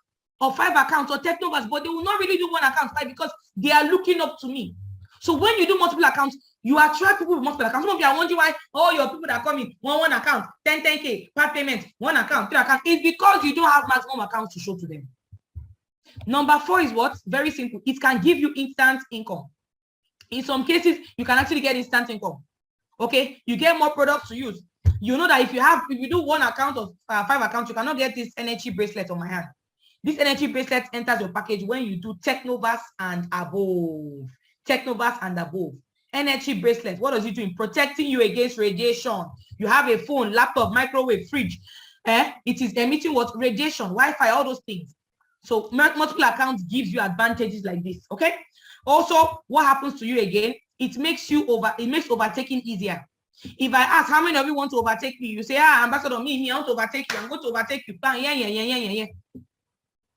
A: or 5 accounts or technovas, but they will not really do one account. Why? Because they are looking up to me. So when you do multiple accounts, you attract people with multiple accounts. Some of you are wondering why your people that are coming, one account, 10K, part payment, 1 account, 3 accounts. It's because you don't have maximum accounts to show to them. Number 4 is what? Very simple. It can give you instant income. In some cases, you can actually get instant income. Okay, you get more products to use. You know that if you do 1 account of 5 accounts, you cannot get this energy bracelet on my hand. This energy bracelet enters your package when you do technovas and above. Technovas and above. Energy bracelet, what does it do? Protecting you against radiation. You have a phone, laptop, microwave, fridge. It is emitting what? Radiation, Wi-Fi, all those things. So multiple accounts gives you advantages like this. Okay. Also, what happens to you again? It makes overtaking easier. If I ask how many of you want to overtake me, you say, Ambassador, me, I want to overtake you. I'm going to overtake you. Yeah.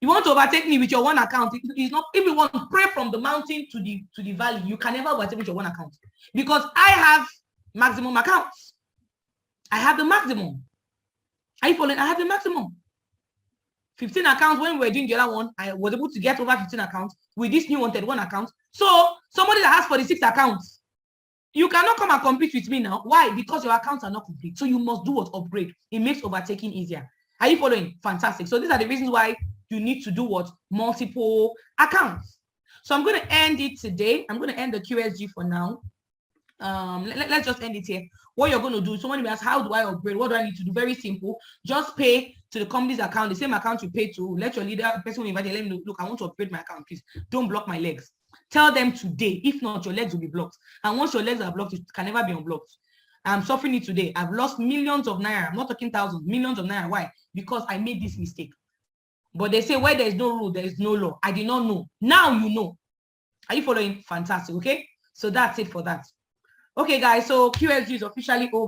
A: You want to overtake me with your 1 account. It's not. If you want to pray from the mountain to the valley, you can never overtake with your 1 account because I have maximum accounts. I have the maximum. Are you following? I have the maximum. 15 accounts. When we were doing the other one, I was able to get over 15 accounts with this new 1 account. So somebody that has 46 accounts, you cannot come and compete with me now. Why? Because your accounts are not complete. So you must do what? Upgrade. It makes overtaking easier. Are you following? Fantastic. So these are the reasons why you need to do what? Multiple accounts. So I'm going to end it today. I'm going to end the QSG for now. Let's just end it here. What you're going to do, someone will ask, how do I upgrade? What do I need to do? Very simple. Just pay to the company's account, the same account you pay to. Let your leader, the person who invited, let me know, look, I want to upgrade my account, please. Don't block my legs. Tell them today. If not, your legs will be blocked. And once your legs are blocked, it can never be unblocked. I'm suffering it today. I've lost millions of naira. I'm not talking thousands, millions of naira. Why? Because I made this mistake. But they say where there is no rule, there is no law. I did not know. Now you know. Are you following? Fantastic. Okay. So that's it for that. Okay, guys. So QSG is officially over.